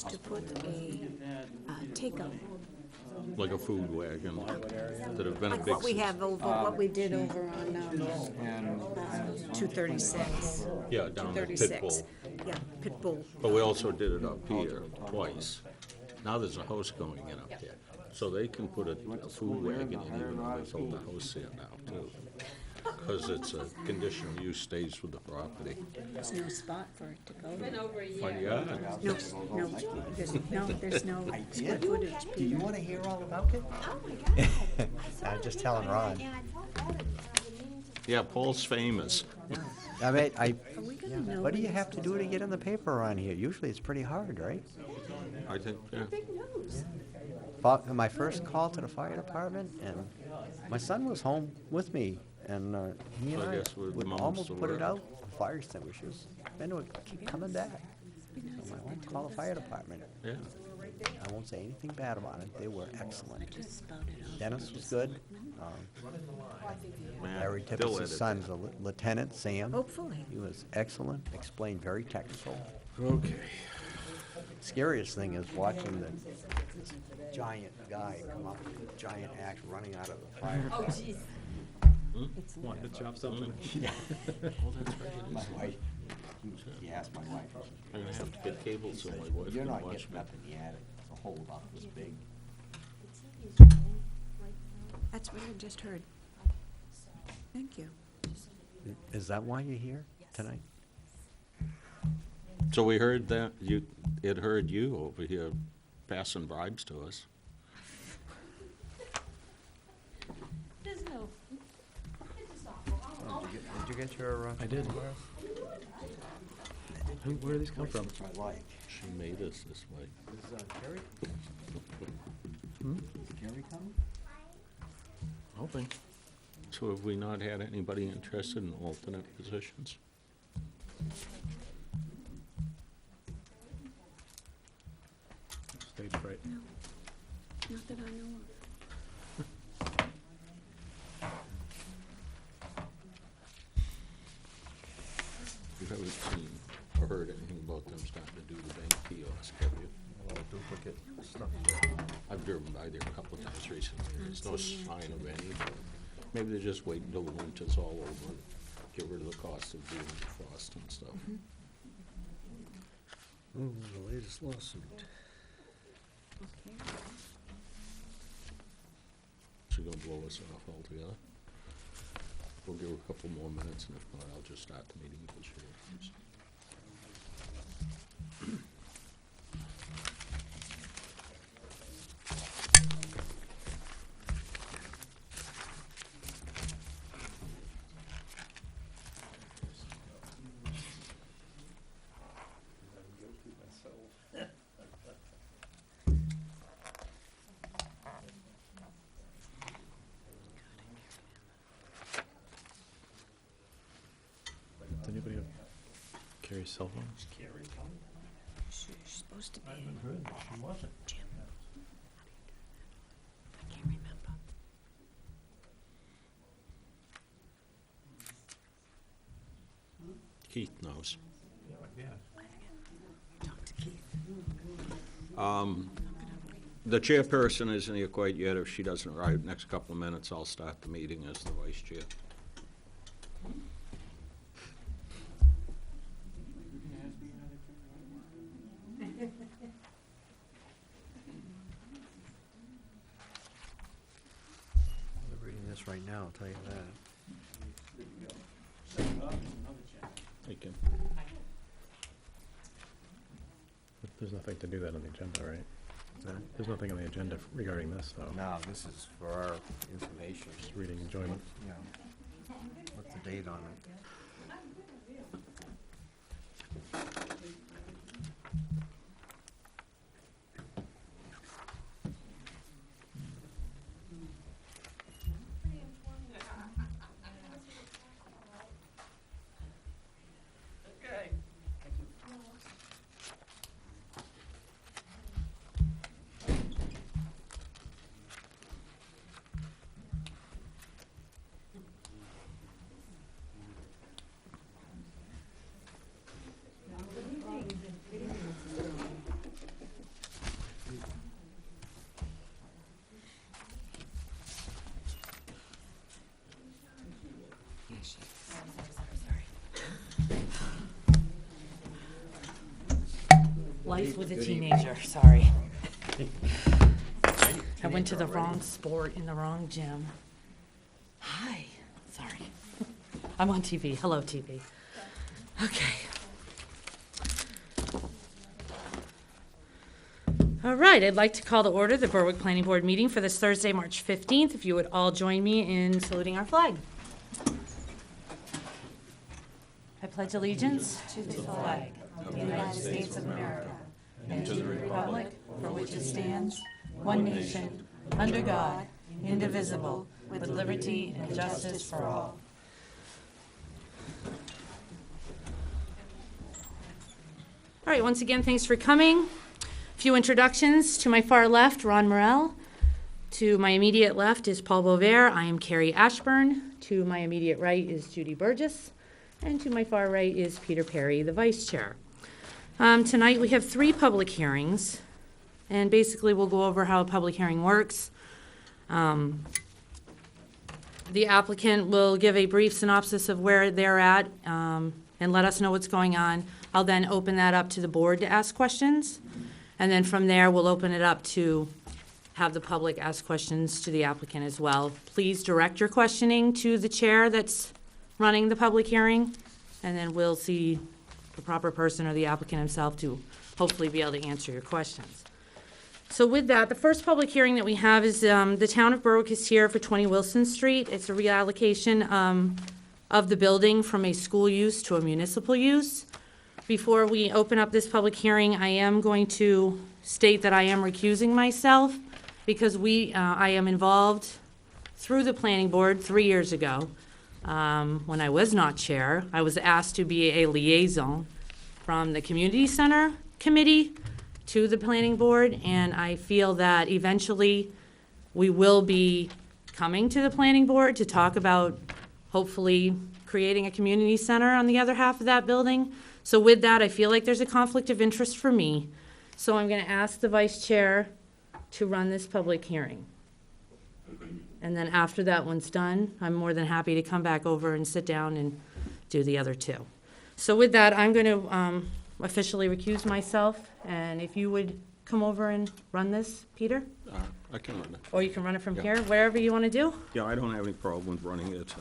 wants to put a takeout, Like a food wagon that have been a like big what we have over, what we did over on 236. Yeah, down at 236. Pitbull. Yeah, Pitbull. But we also did it up here twice. Now there's a house going in up there. So they can put a food wagon in even though they built a house there now too. Because it's a conditional use stays with the property. There's no spot for it to go. Fun yard. There's no square footage. Do you want to hear all about it? Oh my God. I'm just telling Ron. Yeah, Paul's famous. I mean, Are we gonna know? what do you have to do to get in the paper around here? Usually it's pretty hard, right? I think, yeah. Big news. My first call to the fire department, and my son was home with me, and he and So I I guess with would Mom's almost still put it there. out, fire extinguishers, then it would keep coming back. So I went to call the fire department. Yeah. I won't say anything bad about it, they were excellent. Just spouted out. Dennis was good. Man, Larry they'll Tippis' edit son's a lieutenant, Sam. Hopefully. He was excellent, explained very technical. Okay. Scariest thing is watching this giant guy come up with a giant axe running out of the fire. Oh, jeez. Want to chop something? Yeah. Oh, that's right. My wife, he asked my wife, I'm gonna have to get cable so my wife you're can not watch getting me. up in the attic, the hole about this big. That's what I just heard. Thank you. Is that why you're here tonight? So we heard that it heard you over here passing bribes to us. There's no. Did you get your? I did. Where do these come from? I like. She made us this way. Is Gary? Hmm? Is Gary coming? Hoping. So have we not had anybody interested in alternate positions? Stage fright. No, not that I know of. You haven't seen or heard anything about them starting to do the bank kiosk, have you? Duplicate stuff. I've driven by there a couple of times recently. There's no sign of any. Maybe they're just waiting until the winter's all over and get rid of the cost of dealing with frost and stuff. Oh, the latest lawsuit. Okay. She's gonna blow us off altogether. We'll give her a couple more minutes, and if not, I'll just start the meeting until she arrives. Does anybody have Carrie's cell phone? She's supposed to be. She wasn't. Jim. I can't remember. Keith knows. Talk to Keith. The chairperson isn't here quite yet. If she doesn't arrive next couple of minutes, I'll start the meeting as the vice chair. I'm reading this right now, I'll tell you that. Thank you. There's nothing to do that on the agenda, right? Huh? There's nothing on the agenda regarding this, though. No, this is for our information. Just reading enjoyment. Yeah. What's the date on it? wife with a teenager, sorry. I went to the wrong sport in the wrong gym. Hi, sorry. I'm on TV. Hello, TV. Okay. All right, I'd like to call to order the Berwick Planning Board meeting for this Thursday, March 15th. If you would all join me in saluting our flag. I pledge allegiance to the flag of the United States of America and to the republic for which it stands, one nation, under God, indivisible, with liberty and justice for all. All right, once again, thanks for coming. A few introductions. To my far left, Ron Morrell. To my immediate left is Paul Bovair. I am Carrie Ashburn. To my immediate right is Judy Burgess. And to my far right is Peter Perry, the vice chair. Tonight we have 3 public hearings. And basically we'll go over how a public hearing works. The applicant will give a brief synopsis of where they're at and let us know what's going on. I'll then open that up to the board to ask questions. And then from there, we'll open it up to have the public ask questions to the applicant as well. Please direct your questioning to the chair that's running the public hearing, and then we'll see the proper person or the applicant himself to hopefully be able to answer your questions. So with that, the first public hearing that we have is the town of Berwick is here for 20 Wilson Street. It's a reallocation of the building from a school use to a municipal use. Before we open up this public hearing, I am going to state that I am recusing myself because I am involved through the planning board 3 years ago. When I was not chair, I was asked to be a liaison from the community center committee to the planning board, and I feel that eventually we will be coming to the planning board to talk about hopefully creating a community center on the other half of that building. So with that, I feel like there's a conflict of interest for me. So I'm going to ask the vice chair to run this public hearing. And then after that one's done, I'm more than happy to come back over and sit down and do the other 2. So with that, I'm going to officially recuse myself. And if you would come over and run this, Peter? I can run it. Or you can run it from Yeah. here, wherever you want to do. Yeah, I don't have any problem with running it.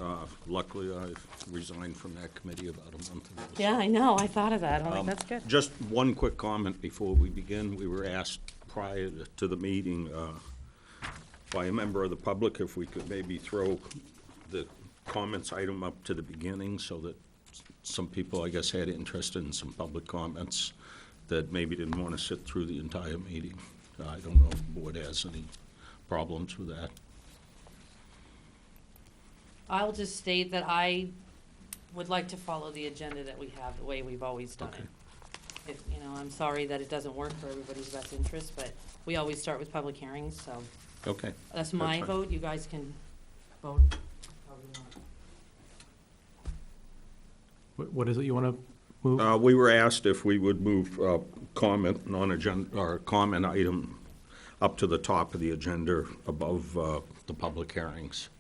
Luckily, I resigned from that committee about a month ago. Yeah, I know. I thought of that. I'm like, that's good. Just one quick comment before we begin. We were asked prior to the meeting by a member of the public if we could maybe throw the comments item up to the beginning so that some people, I guess, had interest in some public comments that maybe didn't want to sit through the entire meeting. I don't know if the board has any problems with that. I'll just state that I would like to follow the agenda that we have, the way we've always done it. If, I'm sorry that it doesn't work for everybody's best interest, but we always start with public hearings, so Okay. that's my fine. vote. You guys can vote however you want. What is it you want to move? We were asked if we would move comment, non-agenda, or comment item up to the top of the agenda above the public hearings.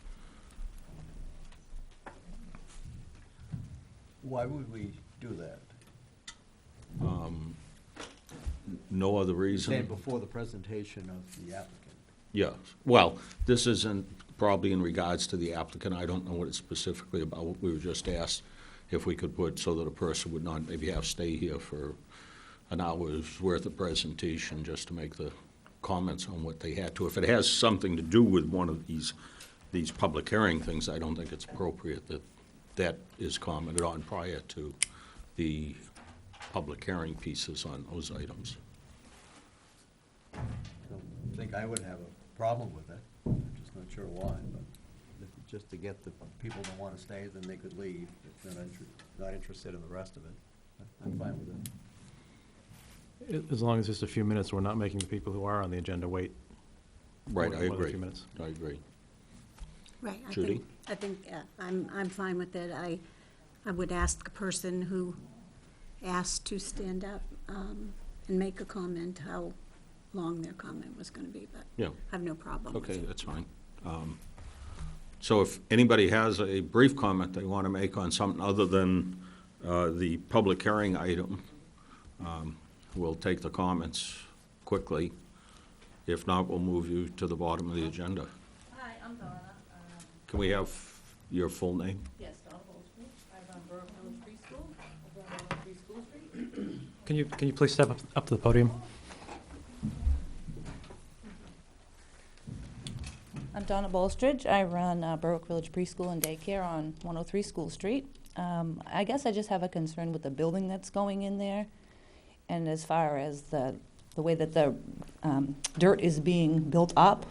Why would we do that? No other Saying reason? before the presentation of the applicant. Yes. Well, this isn't probably in regards to the applicant. I don't know what it's specifically about. We were just asked if we could put so that a person would not maybe have to stay here for an hour's worth of presentation just to make the comments on what they had to. If it has something to do with one of these public hearing things, I don't think it's appropriate that that is commented on prior to the public hearing pieces on those items. I don't think I would have a problem with it. I'm just not sure why, but just to get the people that want to stay, then they could leave if they're not interested in the rest of it. I'm fine with it. As long as just a few minutes, we're not making the people who are on the agenda wait. Right, more I than a agree. few minutes. I agree. Right. Judy? I think I'm fine with it. I would ask a person who asked to stand up and make a comment, how long their comment was going to be, but Yeah. I have no problem with Okay, it. that's fine. So if anybody has a brief comment they want to make on something other than the public hearing item, we'll take the comments quickly. If not, we'll move you to the bottom of the agenda. Hi, I'm Donna. Can we have your full name? Yes, Donna Goldsmith. I run Berwick Village Preschool, over on 103 School Street. Can you please step up to the podium? I'm Donna Bolstridge. I run Berwick Village Preschool and Daycare on 103 School Street. I guess I just have a concern with the building that's going in there, and as far as the way that the dirt is being built up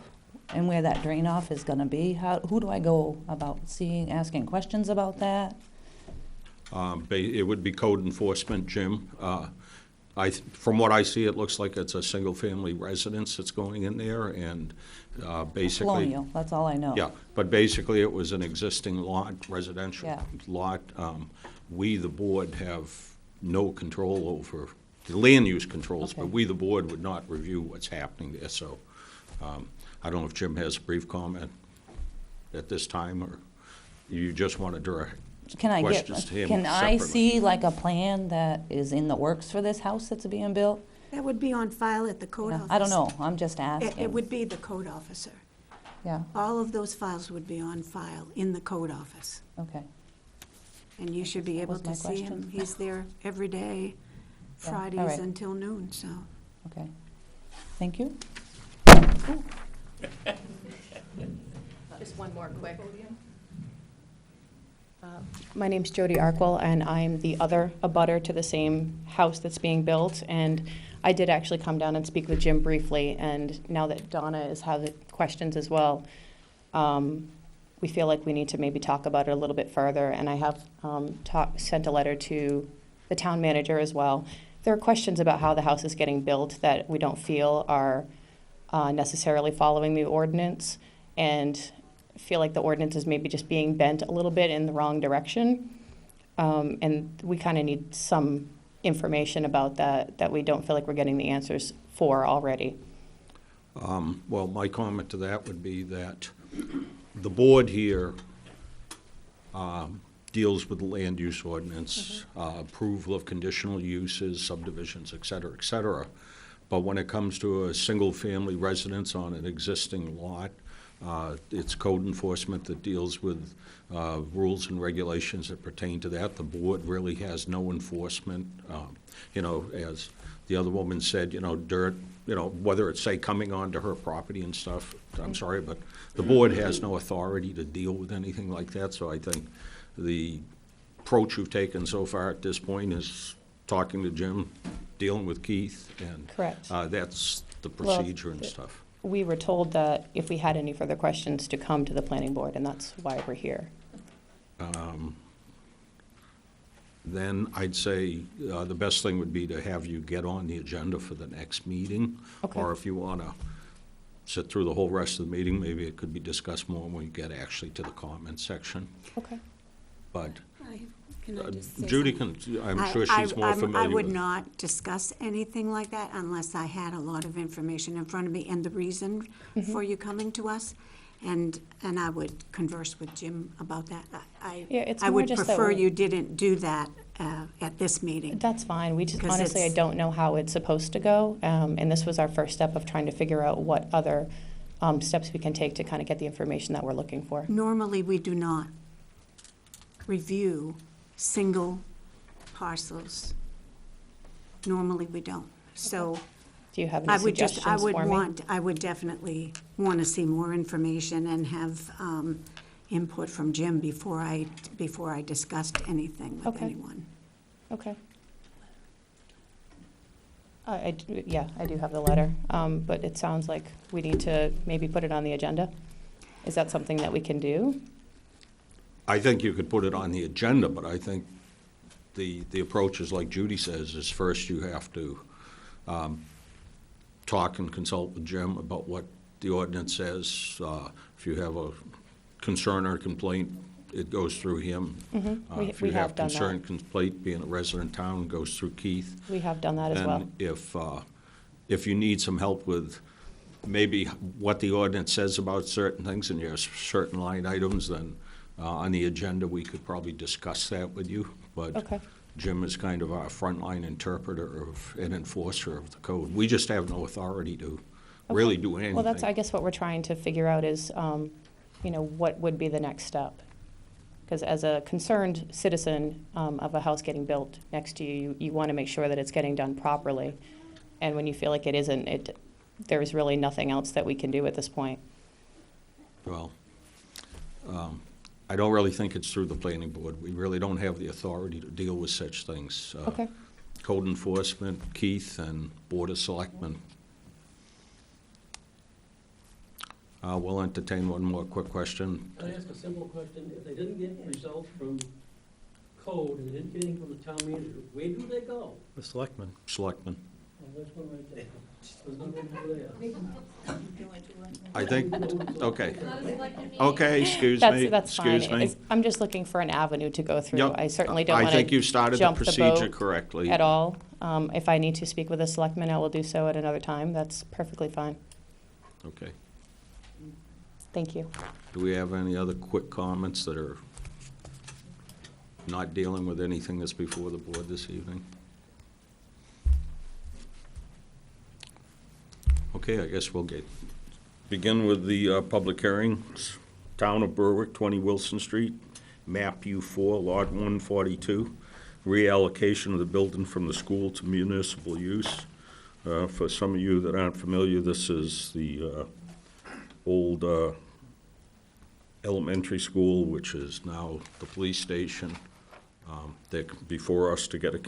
and where that drain off is going to be. Who do I go about asking questions about that? It would be code enforcement, Jim. From what I see, it looks like it's a single-family residence that's going in there, and basically... Colonial, that's all I know. Yeah, but basically it was an existing lot, residential Yeah. lot. We, the board, have no control over, the land use controls, but Okay. we, the board, would not review what's happening there, so I don't know if Jim has a brief comment at this time, or you just want to direct Can I questions to him can I separately. see like a plan that is in the works for this house that's being built? That would be on file at the code Yeah, office. I don't know, I'm just asking. It would be the code officer. Yeah, All of those files would be on file in the code office, okay. and you should be able was to my see him. question. He's there every day, Yeah, all Fridays right. until noon, so. Okay. Thank you. Just one more quick. My name's Jody Arkwell, and I'm the other abutter to the same house that's being built. And I did actually come down and speak with Jim briefly, and now that Donna is having questions as well, we feel like we need to maybe talk about it a little bit further. And I have sent a letter to the town manager as well. There are questions about how the house is getting built that we don't feel are necessarily following the ordinance, and feel like the ordinance is maybe just being bent a little bit in the wrong direction. And we kind of need some information about that we don't feel like we're getting the answers for already. Well, my comment to that would be that the board here deals with the land use ordinance, approval of conditional uses, subdivisions, et cetera, et cetera. But when it comes to a single-family residence on an existing lot, it's code enforcement that deals with rules and regulations that pertain to that. The board really has no enforcement. As the other woman said, dirt, whether it's, say, coming onto her property and stuff, I'm sorry, but the board has no authority to deal with anything like that. So I think the approach you've taken so far at this point is talking to Jim, dealing with Keith, and Correct. That's the Well, procedure and stuff. We were told that if we had any further questions to come to the planning board, and that's why we're here. Then I'd say the best thing would be to have you get on the agenda for the next meeting. Okay. Or if you want to sit through the whole rest of the meeting, maybe it could be discussed more when we get actually to the comment section. Okay. But Can I just say Judy something? can, I'm sure she's more familiar I would with. not discuss anything like that unless I had a lot of information in front of me and the reason for you coming to us. And I would converse with Jim about that. Yeah, it's I more would just that prefer we- you didn't do that at this meeting. That's fine. We just, Because honestly, I it's- don't know how it's supposed to go. And this was our first step of trying to figure out what other steps we can take to kind of get the information that we're looking for. Normally, we do not review single parcels. Normally, we don't. So Do you have I any would just, suggestions for me? I would definitely want to see more information and have input from Jim before I discussed anything with Okay. anyone. Okay. Yeah, I do have the letter, but it sounds like we need to maybe put it on the agenda. Is that something that we can do? I think you could put it on the agenda, but I think the approach is like Judy says, is first you have to talk and consult with Jim about what the ordinance says. If you have a concern or complaint, it goes through him. If We you have have done concern, that. complaint, being a resident town, goes through Keith. We have done that as well. And if you need some help with maybe what the ordinance says about certain things and you have certain line items, then on the agenda, we could probably discuss that with you. But Okay. Jim is kind of our frontline interpreter of, and enforcer of the code. We just have no authority to really do anything. Well, that's, I guess, what we're trying to figure out is, what would be the next step? Because as a concerned citizen of a house getting built next to you, you want to make sure that it's getting done properly. And when you feel like it isn't, there's really nothing else that we can do at this point. Well, I don't really think it's through the planning board. We really don't have the authority to deal with such things. Okay. Code enforcement, Keith, and Board of Selectmen. We'll entertain one more quick question. Can I ask a simple question? If they didn't get results from code and they didn't get anything from the town manager, where do they go? The selectmen. Selectmen. Well, there's one right there. There's no one over there. I think, okay. Okay, excuse me. That's fine. Excuse me. I'm just looking for an avenue to go through. Yep. I certainly don't want I to think you've started the jump the procedure boat correctly. at all. If I need to speak with a selectman, I will do so at another time. That's perfectly fine. Okay. Thank you. Do we have any other quick comments that are not dealing with anything that's before the board this evening? Okay, I guess we'll begin with the public hearings. Town of Berwick, 20 Wilson Street, map U4, lot 142, reallocation of the building from the school to municipal use. For some of you that aren't familiar, this is the old elementary school, which is now the police station. They're before us to get a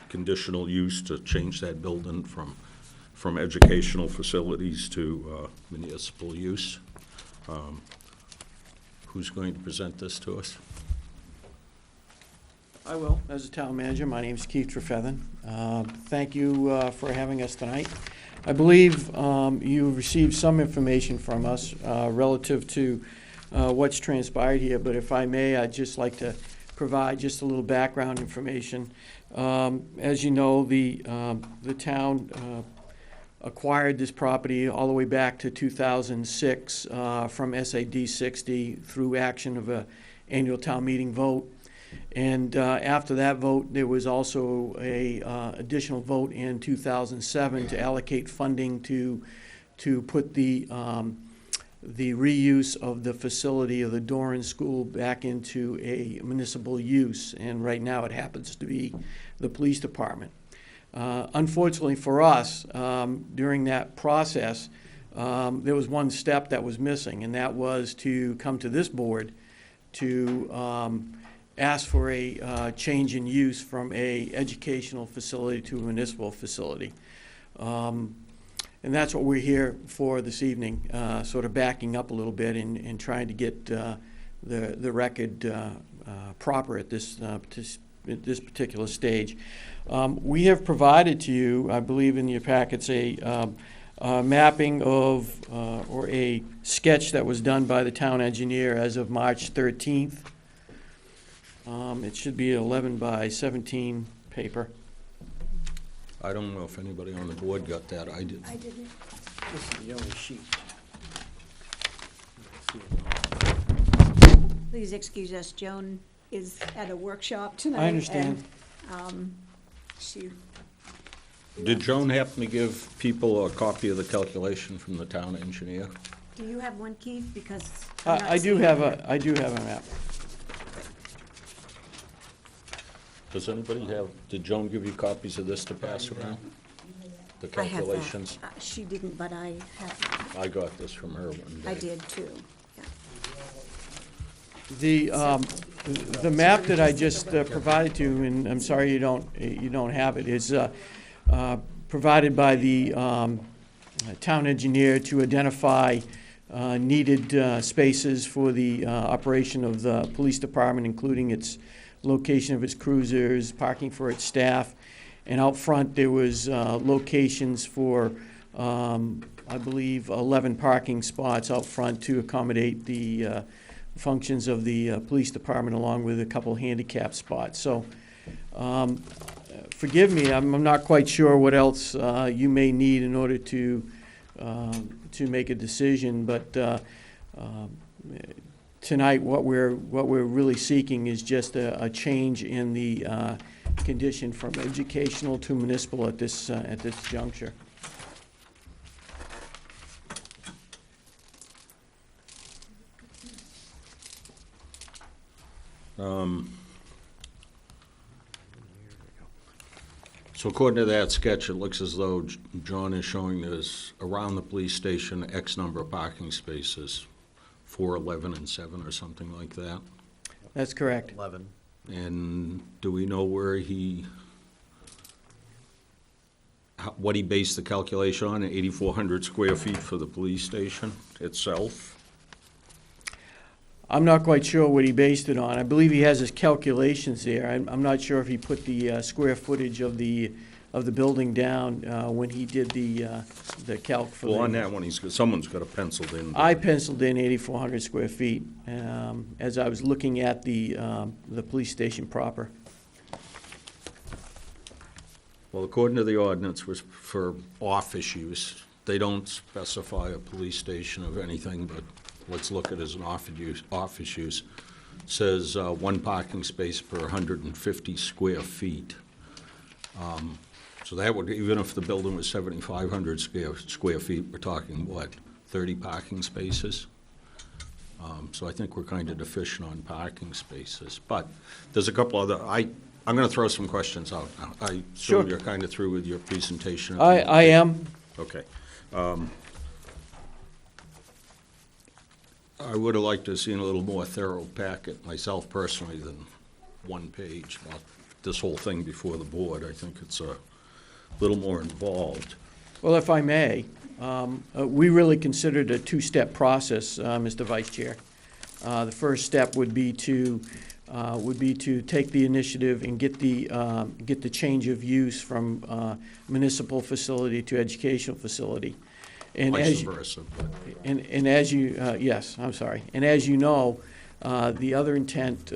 conditional use to change that building from educational facilities to municipal use. Who's going to present this to us? I will, as a town manager. My name's Keith Trefethen. Thank you for having us tonight. I believe you received some information from us relative to what's transpired here, but if I may, I'd just like to provide just a little background information. As you know, the town acquired this property all the way back to 2006 from SAD 60 through action of an annual town meeting vote. And after that vote, there was also a additional vote in 2007 to allocate funding to put the reuse of the facility of the Doran School back into a municipal use. And right now it happens to be the police department. Unfortunately for us, during that process, there was one step that was missing, and that was to come to this board to ask for a change in use from a educational facility to a municipal facility. And that's what we're here for this evening, sort of backing up a little bit and trying to get the record proper at this particular stage. We have provided to you, I believe in your packets, a mapping of, or a sketch that was done by the town engineer as of March 13th. It should be 11 by 17 paper. I don't know if anybody on the board got that. I did. I didn't. This is the only sheet. Please excuse us, Joan is at a workshop tonight. I understand. And, she, Did Joan happen to give people a copy of the calculation from the town engineer? do you have one, Keith? Because I'm not I do seeing have it. a map. Does anybody have, did Joan give you copies of this to pass around? The I have that. calculations? She didn't, but I have, I got this from her one day. I did too. Yeah. The map that I just provided to you, and I'm sorry you don't have it, is provided by the town engineer to identify needed spaces for the operation of the police department, including its location of its cruisers, parking for its staff, and out front there was locations for, I believe, 11 parking spots out front to accommodate the functions of the police department, along with a couple handicap spots. So forgive me, I'm not quite sure what else you may need in order to make a decision, but tonight, what we're really seeking is just a change in the condition from educational to municipal at this juncture. So according to that sketch, it looks as though John is showing there's around the police station X number of parking spaces, 4, 11, and 7, or something like that. That's correct. 11. And do we know where what he based the calculation on, 8,400 square feet for the police station itself? I'm not quite sure what he based it on. I believe he has his calculations there. I'm not sure if he put the square footage of the building down when he did the calc for the... Well, on that one, someone's got it penciled in. I penciled in 8,400 square feet as I was looking at the police station proper. Well, according to the ordinance, was for office use. They don't specify a police station of anything, but let's look at it as an office use. Says 1 parking space per 150 square feet. So that would, even if the building was 7,500 square feet, we're talking, what, 30 parking spaces? So I think we're kind of deficient on parking spaces. But there's a couple other, I'm going to throw some questions out now. I Sure. assume you're kind of through with your presentation. I am. Okay. I would have liked to have seen a little more thorough packet myself personally than one page about this whole thing before the board. I think it's a little more involved. Well, if I may, we really considered a two-step process, Mr. Vice Chair. The first step would be to take the initiative and get the change of use from municipal facility to educational facility. And Vice as versa. But and as you yes, I'm sorry. And as you know, the other intent,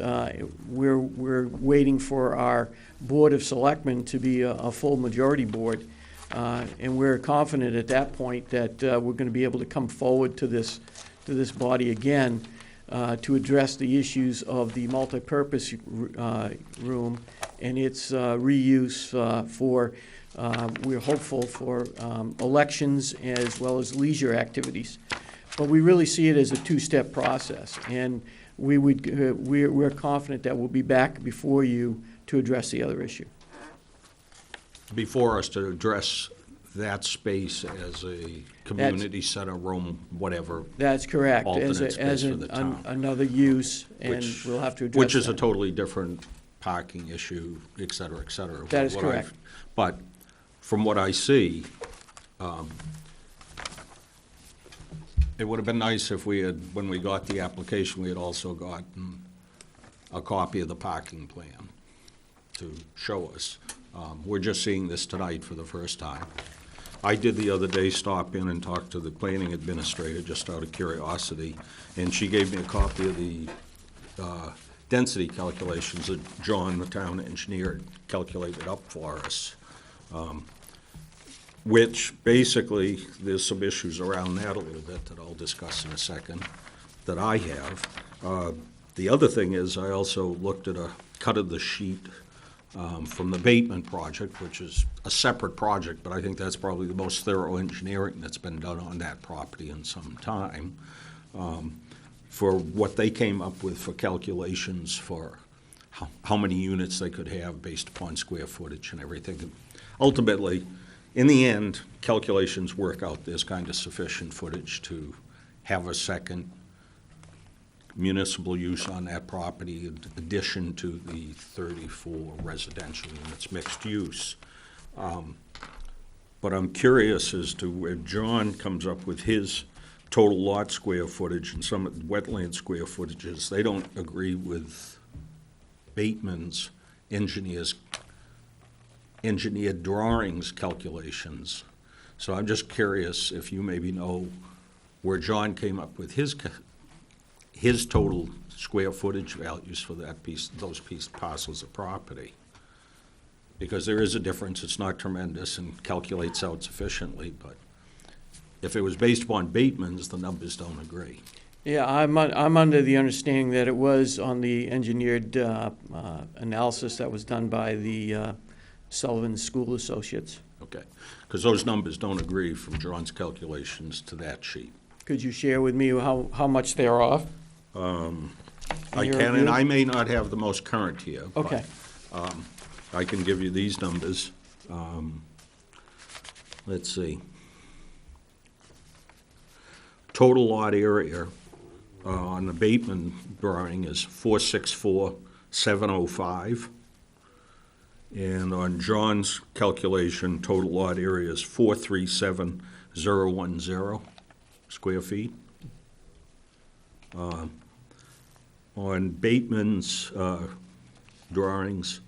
we're waiting for our Board of Selectmen to be a full majority board, and we're confident at that point that we're going to be able to come forward to this body again to address the issues of the multipurpose room and its reuse for. We're hopeful for elections as well as leisure activities. But we really see it as a two-step process, and we're confident that we'll be back before you to address the other issue. before us to address that space as a community center, room, whatever. That's correct. Alternate space for the town. Another use, and we'll have to address Which is a that. totally different parking issue, et cetera, et cetera. That is What I've- correct. But from what I see, it would have been nice if we had, when we got the application, we had also gotten a copy of the parking plan to show us. We're just seeing this tonight for the first time. I did the other day stop in and talk to the planning administrator, just out of curiosity, and she gave me a copy of the density calculations that John, the town engineer, calculated up for us, which basically, there's some issues around that a little bit that I'll discuss in a second, that I have. The other thing is, I also looked at a cut of the sheet from the Bateman project, which is a separate project, but I think that's probably the most thorough engineering that's been done on that property in some time, for what they came up with for calculations for how many units they could have based upon square footage and everything. And ultimately, in the end, calculations work out there's kind of sufficient footage to have a second municipal use on that property in addition to the 34 residential units, mixed use. But I'm curious as to where John comes up with his total lot square footage and some of the wetland square footages. They don't agree with Bateman's engineered drawings calculations. So I'm just curious if you maybe know where John came up with his total square footage values for that piece, those parcels of property. Because there is a difference, it's not tremendous and calculates out sufficiently, but if it was based upon Bateman's, the numbers don't agree. Yeah, I'm under the understanding that it was on the engineered analysis that was done by the Sullivan School Associates. Okay, because those numbers don't agree from John's calculations to that sheet. Could you share with me how much they're off? I your can, view? and I may not have the most current here. but, Okay. I can give you these numbers. Let's see. Total lot area on the Bateman drawing is 464,705. And on John's calculation, total lot area is 437,010 square feet. On Bateman's drawings,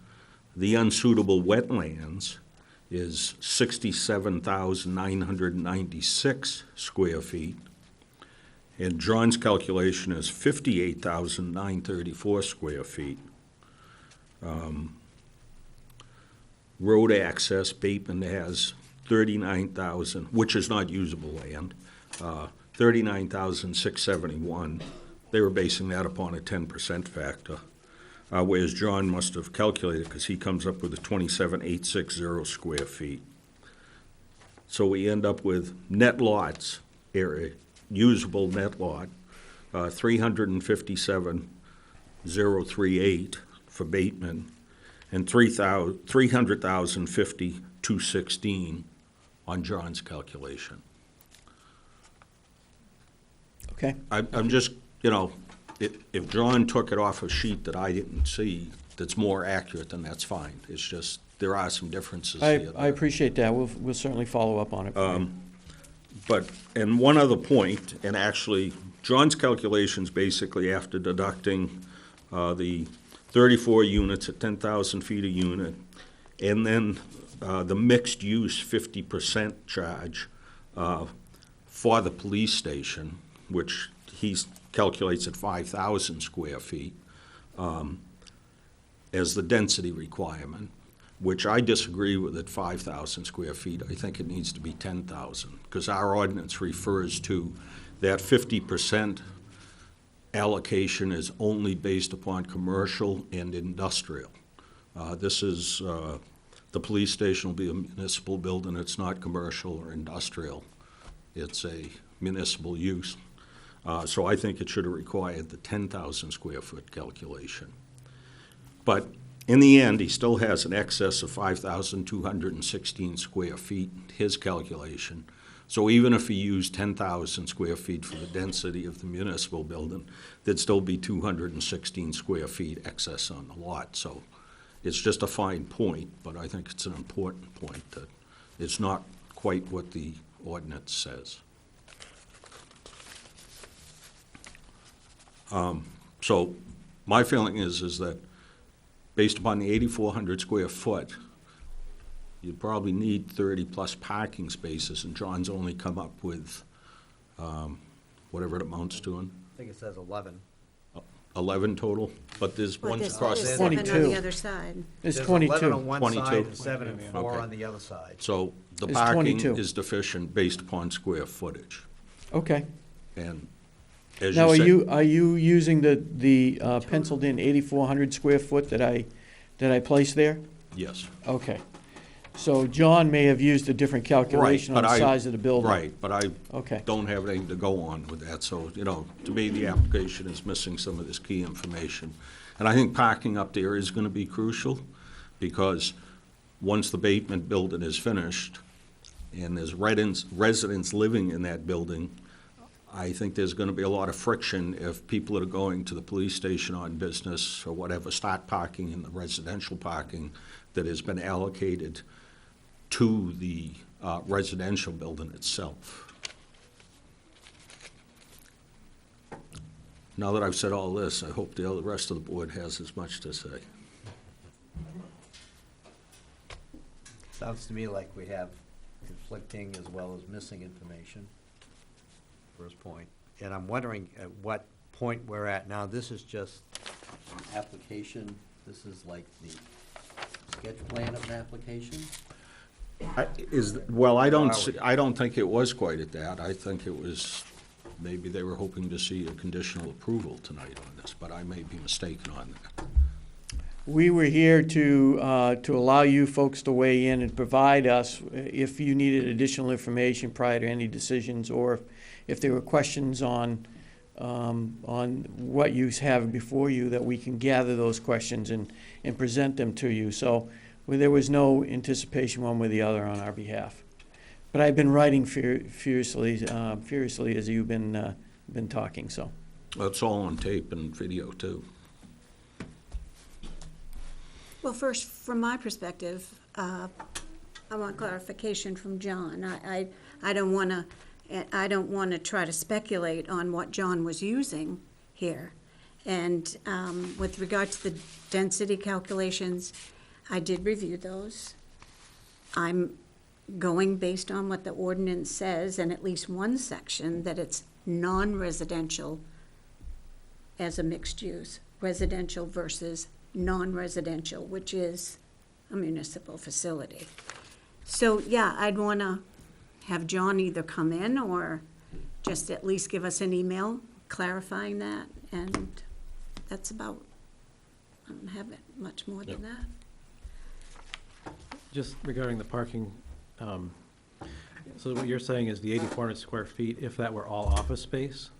the unsuitable wetlands is 67,996 square feet. And John's calculation is 58,934 square feet. Road access, Bateman has 39,000, which is not usable land, 39,671. They were basing that upon a 10% factor, whereas John must have calculated, because he comes up with a 27,860 square feet. So we end up with net lots area, usable net lot, 357,038 for Bateman, and 300,050,216 on John's calculation. Okay. I'm just, if John took it off a sheet that I didn't see that's more accurate, then that's fine. It's just, there are some differences here. I appreciate that. We'll certainly follow up on it. But, and one other point, and actually, John's calculations basically after deducting the 34 units at 10,000 feet a unit, and then the mixed-use 50% charge for the police station, which he calculates at 5,000 square feet as the density requirement, which I disagree with at 5,000 square feet. I think it needs to be 10,000, because our ordinance refers to that 50% allocation is only based upon commercial and industrial. This is, the police station will be a municipal building. It's not commercial or industrial. It's a municipal use. So I think it should have required the 10,000 square foot calculation. But in the end, he still has an excess of 5,216 square feet, his calculation. So even if he used 10,000 square feet for the density of the municipal building, there'd still be 216 square feet excess on the lot. So it's just a fine point, but I think it's an important point that it's not quite what the ordinance says. So my feeling is that based upon the 8,400 square foot, you'd probably need 30-plus parking spaces, and John's only come up with whatever it amounts to, I think it says 11. 11 total, but there's But ones there's across there's the seven 22. on the other side. It's There's 11 on 22. one 22. side and 7 and 4 Okay. on the other side. So the It's parking 22. is deficient based upon square footage. Okay. And as Now, you said. are you using the penciled-in 8,400 square foot that I placed there? Yes. Okay. So John may have used a different calculation on but the I- size of the building. Right, but I Okay. don't have anything to go on with that, so, to me, the application is missing some of this key information. And I think parking up there is gonna be crucial, because once the Bateman building is finished, and there's residents living in that building, I think there's gonna be a lot of friction if people that are going to the police station on business or whatever start parking in the residential parking that has been allocated to the residential building itself. Now that I've said all this, I hope the rest of the board has as much to say. Sounds to me like we have conflicting as well as missing information, first point. And I'm wondering at what point we're at now. This is just application, this is like the sketch plan of an application? I don't think it was quite at that. I think it was maybe they were hoping to see a conditional approval tonight on this, but I may be mistaken on that. We were here to allow you folks to weigh in and provide us if you needed additional information prior to any decisions, or if there were questions on what you have before you, that we can gather those questions and present them to you. So there was no anticipation one way or the other on our behalf. But I've been writing furiously as you've been talking, so. That's all on tape and video, too. Well, first, from my perspective, I want clarification from John. I don't want to try to speculate on what John was using here. And with regard to the density calculations, I did review those. I'm going based on what the ordinance says, and at least one section that it's non-residential as a mixed use, residential versus non-residential, which is a municipal facility. So, yeah, I'd want to have John either come in or just at least give us an email clarifying that, and that's about, I don't have it much more than that. Just regarding the parking, so what you're saying is the 8,400 square feet, if that were all office space,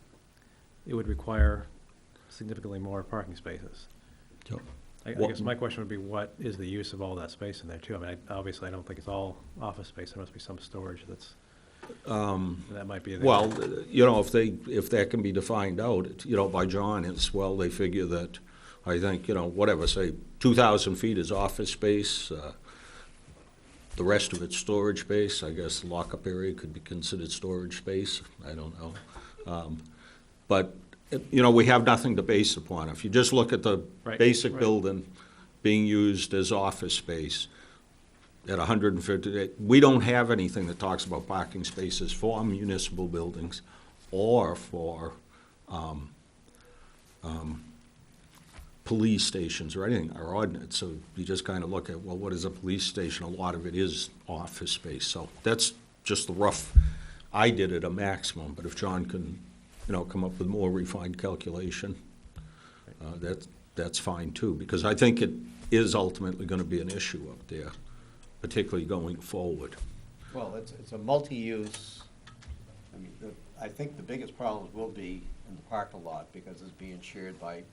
it would require significantly more parking spaces. Yep. I guess my question would be, what is the use of all that space in there too? I mean, obviously I don't think it's all office space. There must be some storage that's, that might be there. Well, you know, if that can be defined out, you know, by John, it's, well, they figure that, I think, you know, whatever, say 2,000 feet is office space, the rest of it's storage space. I guess the lockup area could be considered storage space. I don't know. But, you know, we have nothing to base upon. If you just look at the basic building being used as office space at 150, we don't have anything that talks about parking spaces for municipal buildings or for police stations or anything, our ordinance. So you just kind of look at, well, what is a police station? A lot of it is office space. So that's just the rough, I did it a maximum, but if John can, you know, come up with more refined calculation, that's fine too, because I think it is ultimately going to be an issue up there, particularly going forward. Well, it's a multi-use, I mean, I think the biggest problems will be in the parking lot, because it's being shared by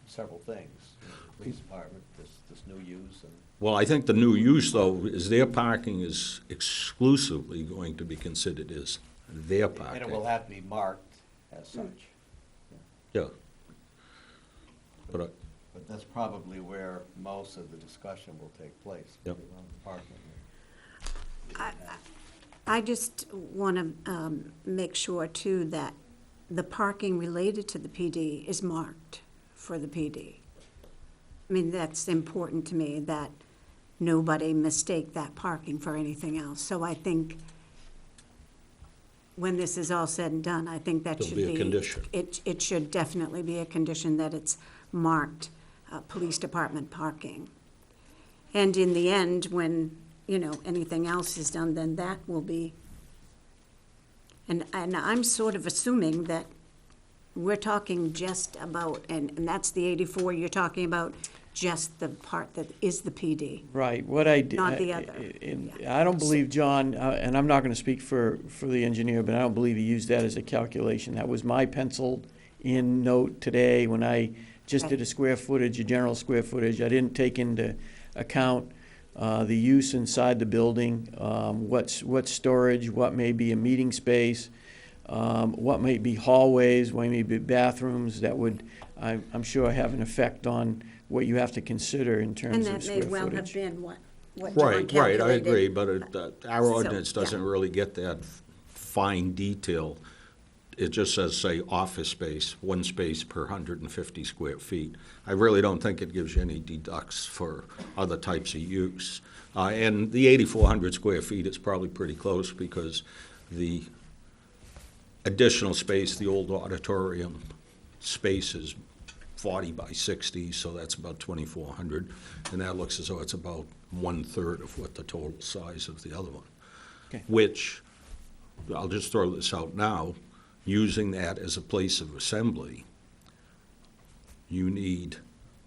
several things. You know, the police department, this new use, and Well, I think the new use, though, is their parking is exclusively going to be considered as their parking. and it will have to be marked as such. Yeah. But, But that's probably where most of the discussion will take place, Yep. around the parking. I just want to make sure, too, that the parking related to the PD is marked for the PD. I mean, that's important to me, that nobody mistake that parking for anything else. So I think when this is all said and done, I think that There'll should be be. a condition. It should definitely be a condition that it's marked police department parking. And in the end, when, you know, anything else is done, then that will be. And I'm sort of assuming that we're talking just about, and that's the 84, you're talking about just the part that is the PD. Right, what I did. Not the other. I don't believe John, and I'm not gonna speak for the engineer, but I don't believe he used that as a calculation. That was my penciled-in note today when I just did a square footage, a general square footage. I didn't take into account the use inside the building, what's storage, what may be a meeting space, what may be hallways, what may be bathrooms that would, I'm sure, have an effect on what you have to consider in And terms of that square may well have footage. been what John right, calculated. I agree, but our So, ordinance yeah. doesn't really get that fine detail. It just says, say, office space, one space per 150 square feet. I really don't think it gives you any deducts for other types of use. And the 8,400 square feet is probably pretty close, because the additional space, the old auditorium space, is 40 by 60, so that's about 2,400. And that looks as though it's about 1/3 of what the total size of the other one. Okay. Which, I'll just throw this out now, using that as a place of assembly, you need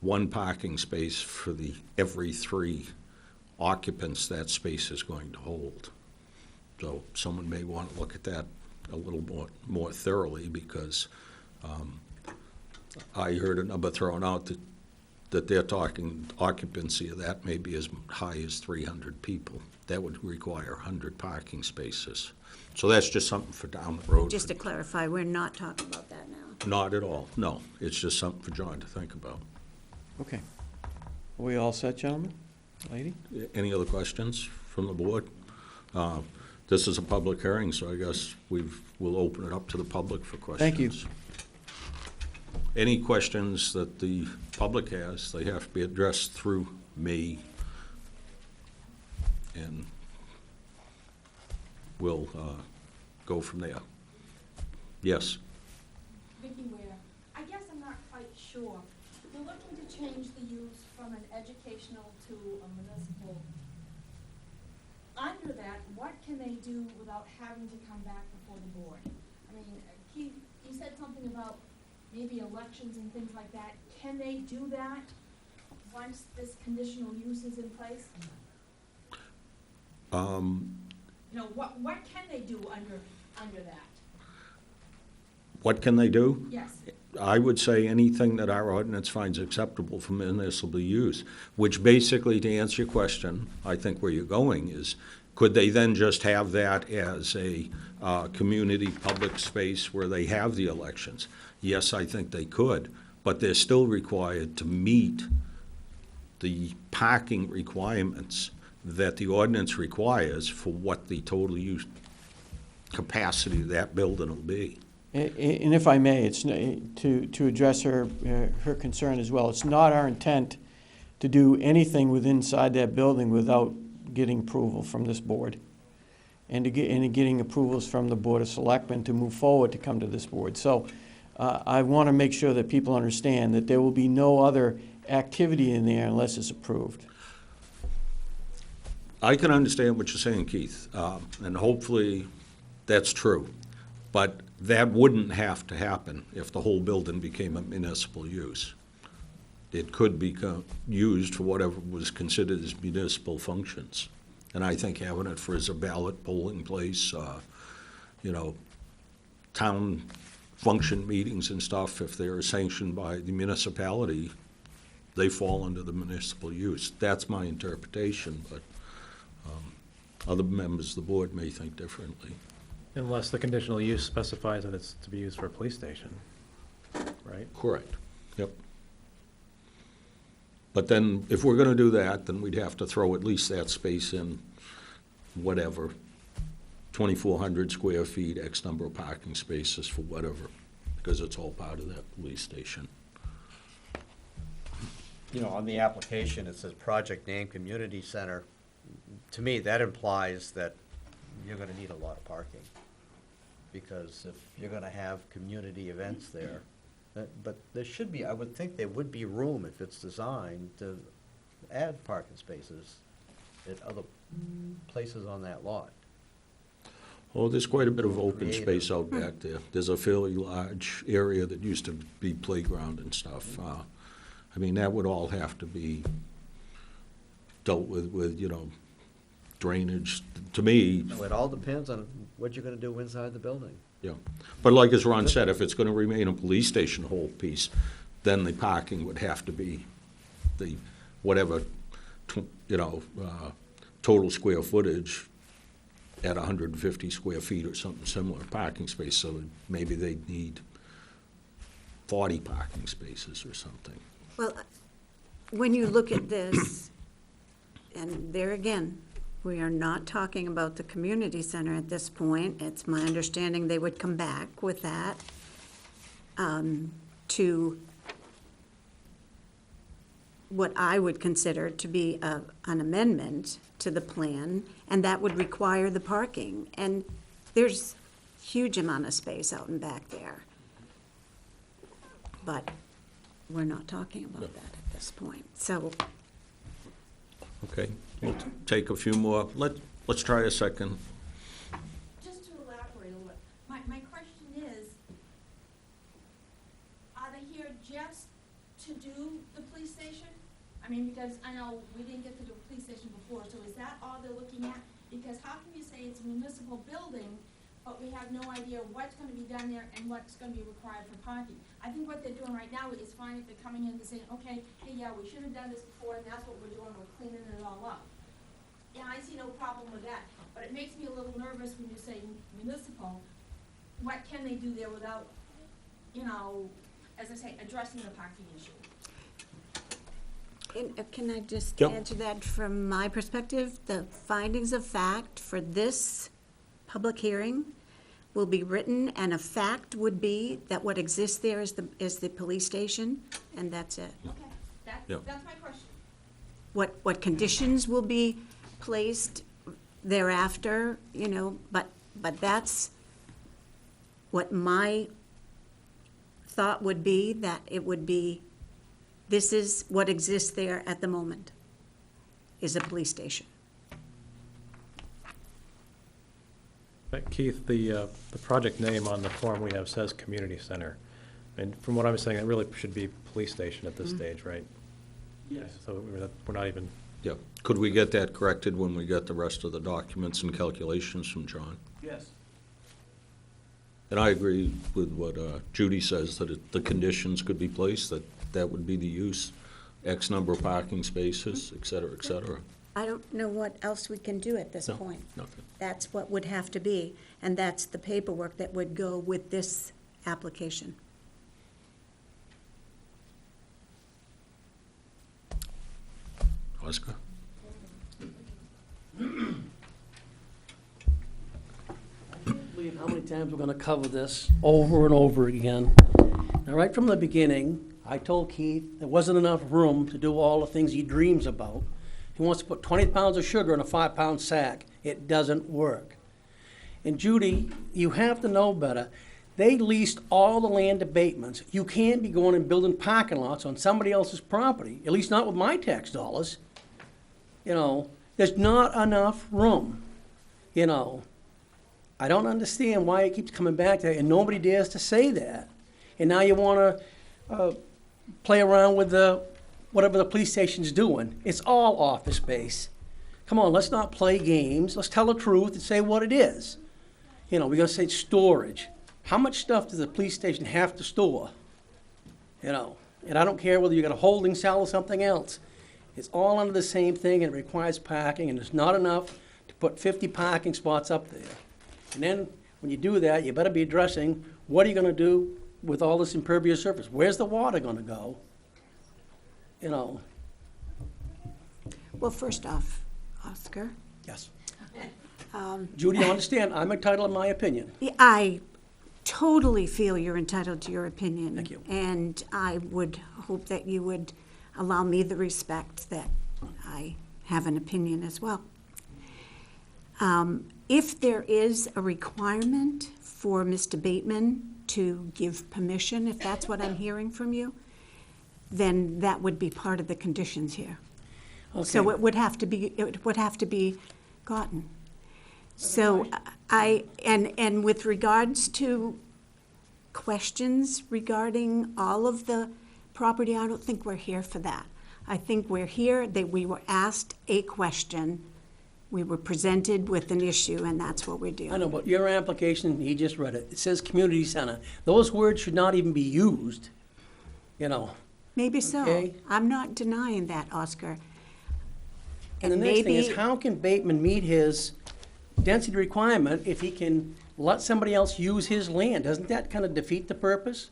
one parking space for every 3 occupants that space is going to hold. So someone may want to look at that a little more thoroughly, because I heard a number thrown out that they're talking occupancy of that may be as high as 300 people. That would require 100 parking spaces. So that's just something for down the road. Just to clarify, we're not talking about that now. Not at all, no. It's just something for John to think about. Okay. Are we all set, gentlemen? Lady? Any other questions from the board? This is a public hearing, so I guess we'll open it up to the public for questions. Thank you. Any questions that the public has, they have to be addressed through me, and we'll go from there. Yes? Vicky Ware, I guess I'm not quite sure. You're looking to change the use from an educational to a municipal. Under that, what can they do without having to come back before the board? I mean, Keith, you said something about maybe elections and things like that. Can they do that once this conditional use is in place? What can they do under that? What can they do? Yes. I would say anything that our ordinance finds acceptable for municipal use, which basically, to answer your question, I think where you're going is, could they then just have that as a community public space where they have the elections? Yes, I think they could, but they're still required to meet the parking requirements that the ordinance requires for what the total use capacity of that building will be. And if I may, it's to address her concern as well. It's not our intent to do anything within inside that building without getting approval from this board, and getting approvals from the Board of Selectmen to move forward to come to this board. So I want to make sure that people understand that there will be no other activity in there unless it's approved. I can understand what you're saying, Keith, and hopefully that's true. But that wouldn't have to happen if the whole building became a municipal use. It could become used for whatever was considered as municipal functions. And I think having it for as a ballot polling place, town function meetings and stuff, if they're sanctioned by the municipality, they fall under the municipal use. That's my interpretation, but other members of the board may think differently. Unless the conditional use specifies that it's to be used for a police station, right? Correct, yep. But then, if we're gonna do that, then we'd have to throw at least that space in, whatever, 2,400 square feet, X number of parking spaces for whatever, because it's all part of that police station. On the application, it says project name, community center. To me, that implies that you're gonna need a lot of parking. Because if you're gonna have community events there, but there should be, I would think there would be room if it's designed to add parking spaces at other places on that lot. Oh, there's quite a bit of open Creative. space out back there. There's a fairly large area that used to be playground and stuff. That would all have to be dealt with drainage. To me, So it all depends on what you're gonna do inside the building. yeah. But like as Ron said, if it's gonna remain a police station whole piece, then the parking would have to be the, whatever, total square footage at 150 square feet or something similar parking space, so that maybe they'd need 40 parking spaces or something. Well, when you look at this, and there again, we are not talking about the community center at this point. It's my understanding they would come back with that to what I would consider to be an amendment to the plan, and that would require the parking. And there's huge amount of space out and back there. But we're not talking about that at this point. So Okay, we'll take a few more. Let's try a second. Just to elaborate a little, my question is, just to do the police station? I mean, because I know we didn't get to the police station before, so is that all they're looking at? Because how can you say it's a municipal building, but we have no idea what's gonna be done there and what's gonna be required for parking? I think what they're doing right now is fine if they're coming in and saying, okay, hey, yeah, we should have done this before, and that's what we're doing, we're cleaning it all up. Yeah, I see no problem with that, but it makes me a little nervous when you say municipal. What can they do there without, you know, as I say, addressing the parking issue? Can I just Yep. answer that from my perspective? The findings of fact for this public hearing will be written, and a fact would be that what exists there is the police station, and that's it. Okay, Yep. that's my question. What conditions will be placed thereafter, you know, but that's what my thought would be, that it would be, this is what exists there at the moment, is a police station. But Keith, the project name on the form we have says community center. And from what I'm saying, it really should be police station at this stage, right? Yes. So we're not even, Yeah. Could we get that corrected when we get the rest of the documents and calculations from John? Yes. And I agree with what Judy says, that the conditions could be placed, that would be the use, X number of parking spaces, et cetera, et cetera. I don't know what else we can do at this No, point. nothing. That's what would have to be, and that's the paperwork that would go with this application. Oscar? Believe how many times we're gonna cover this over and over again. Now, right from the beginning, I told Keith there wasn't enough room to do all the things he dreams about. He wants to put 20 pounds of sugar in a 5-pound sack. It doesn't work. And Judy, you have to know better. They leased all the land abatements. You can't be going and building parking lots on somebody else's property, at least not with my tax dollars. You know, there's not enough room, you know. I don't understand why it keeps coming back to that, and nobody dares to say that. And now you want to play around with whatever the police station's doing. It's all office space. Come on, let's not play games. Let's tell the truth and say what it is. You know, we're going to say storage. How much stuff does the police station have to store? You know, and I don't care whether you got a holding cell or something else. It's all under the same thing, and it requires parking, and there's not enough to put 50 parking spots up there. And then, when you do that, you better be addressing, what are you gonna do with all this impervious surface? Where's the water gonna go? You know, Well, first off, Oscar, yes. um, Judy, you understand, I'm entitled to my opinion. I totally feel you're entitled to your opinion. Thank you. And I would hope that you would allow me the respect that I have an opinion as well. If there is a requirement for Mr. Bateman to give permission, if that's what I'm hearing from you, then that would be part of the conditions here. So Okay. it would have to be gotten. So and with regards to questions regarding all of the property, I don't think we're here for that. I think we're here, that we were asked a question, we were presented with an issue, and that's what we're doing. I know, but your application, he just read it, it says community center. Those words should not even be used, you know. Maybe so. Okay. I'm not denying that, Oscar. And the next thing is, maybe- how can Bateman meet his density requirement if he can let somebody else use his land? Doesn't that kind of defeat the purpose?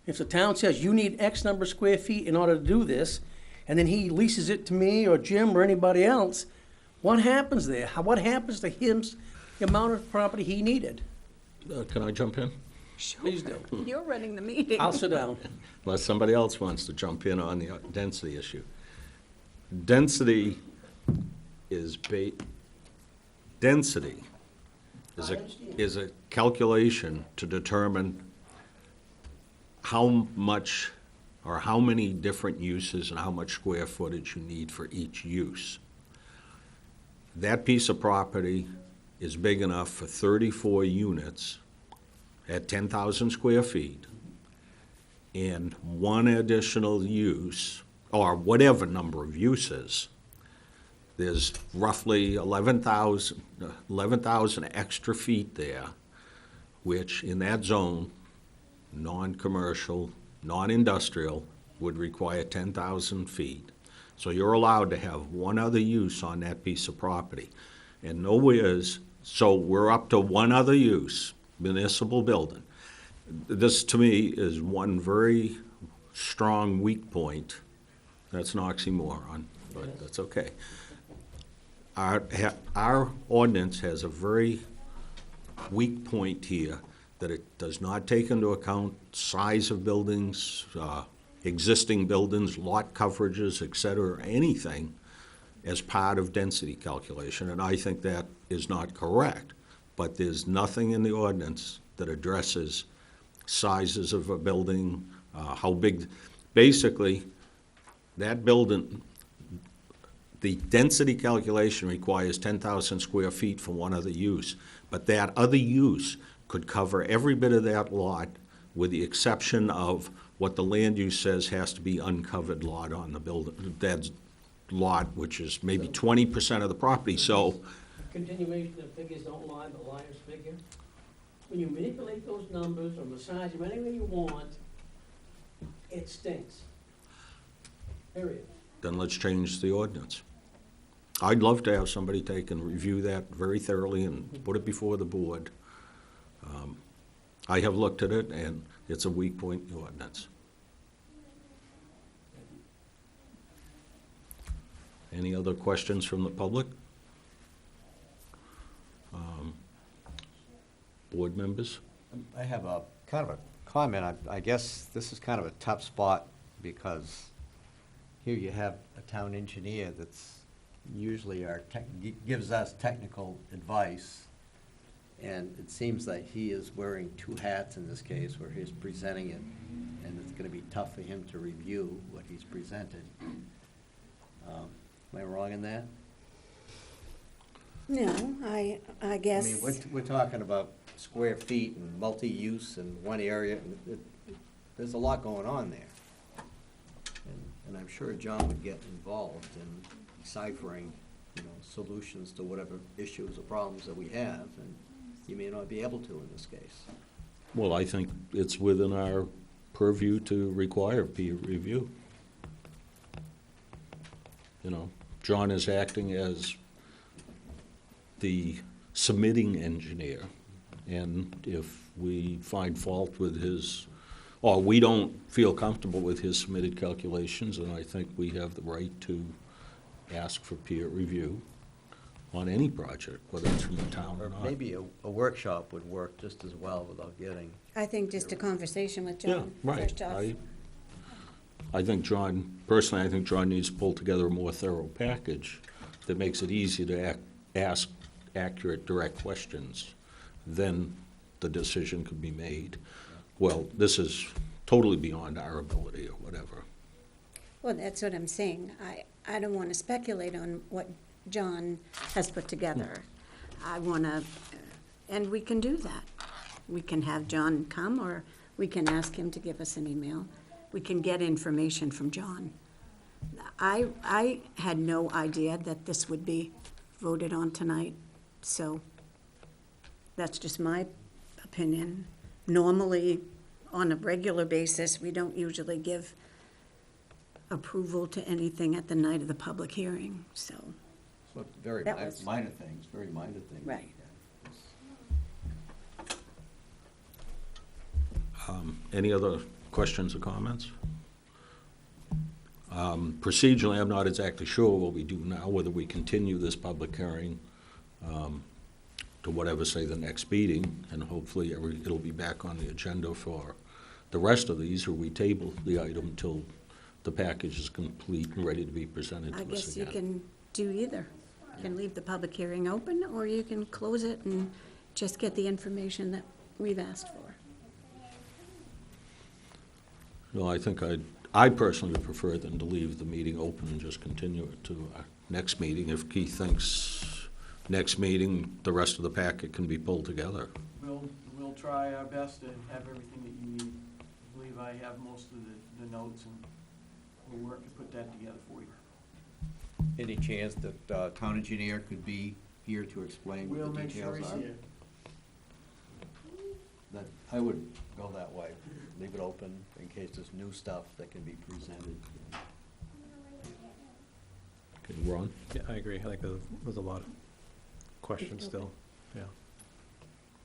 If the town says, you need X number of square feet in order to do this, and then he leases it to me or Jim or anybody else, what happens there? What happens to his amount of property he needed? Can I jump in? Please do. You're running the meeting. I'll sit down. Unless somebody else wants to jump in on the density issue. Density is density is a calculation to determine how much or how many different uses and how much square footage you need for each use. That piece of property is big enough for 34 units at 10,000 square feet and one additional use, or whatever number of uses, there's roughly 11,000 extra feet there, which in that zone, non-commercial, non-industrial, would require 10,000 feet. So you're allowed to have one other use on that piece of property. And nowhere's, so we're up to one other use, municipal building. This, to me, is one very strong weak point. That's an oxymoron, but that's okay. Our ordinance has a very weak point here, that it does not take into account size of buildings, existing buildings, lot coverages, et cetera, anything as part of density calculation, and I think that is not correct. But there's nothing in the ordinance that addresses sizes of a building, how big. Basically, that building, the density calculation requires 10,000 square feet for one other use, but that other use could cover every bit of that lot, with the exception of what the land use says has to be uncovered lot on the building, that lot, which is maybe 20% of the property, so. Continuation of figures don't lie, but liars figure. When you manipulate those numbers or massage them any way you want, it stinks. Period. Then let's change the ordinance. I'd love to have somebody take and review that very thoroughly and put it before the board. I have looked at it, and it's a weak point in the ordinance. Any other questions from the public? Board members? I have a kind of a comment. I guess this is kind of a tough spot, because here you have a town engineer that's usually gives us technical advice, and it seems that he is wearing two hats in this case, where he's presenting it, and it's gonna be tough for him to review what he's presented. Am I wrong in that? No, I I guess. mean, we're talking about square feet and multi-use in one area, and there's a lot going on there. And I'm sure John would get involved in deciphering, solutions to whatever issues or problems that we have, and he may not be able to in this case. Well, I think it's within our purview to require peer review. John is acting as the submitting engineer, and if we find fault with his, or we don't feel comfortable with his submitted calculations, then I think we have the right to ask for peer review on any project, whether it's from the town or not. Maybe a workshop would work just as well without getting. I think just a conversation with Yeah, John, right. first off. I think John, personally, I think John needs to pull together a more thorough package that makes it easy to ask accurate, direct questions. Then the decision could be made. Well, this is totally beyond our ability or whatever. Well, that's what I'm saying. I don't want to speculate on what John has put together. I want to, and we can do that. We can have John come, or we can ask him to give us an email. We can get information from John. I had no idea that this would be voted on tonight, so that's just my opinion. Normally, on a regular basis, we don't usually give approval to anything at the night of the public hearing, so. So very That was- minor things, very minor things. Right. Any other questions or comments? Procedurally, I'm not exactly sure what we do now, whether we continue this public hearing to whatever, say, the next meeting, and hopefully it'll be back on the agenda for the rest of these, or we table the item until the package is complete and ready to be presented I to us guess you again. can do either. You can leave the public hearing open, or you can close it and just get the information that we've asked for. No, I think I personally would prefer than to leave the meeting open and just continue it to our next meeting. If Keith thinks next meeting, the rest of the packet can be pulled together. We'll try our best to have everything that you need. believe I have most of the notes, and we'll work to put that together for you. Any chance that town engineer could be here to explain We'll what the make sure details he's are? here. That, I would go that way, leave it open in case there's new stuff that can be presented. Okay, Ron? Yeah, I agree. I think there's a lot of questions still, yeah.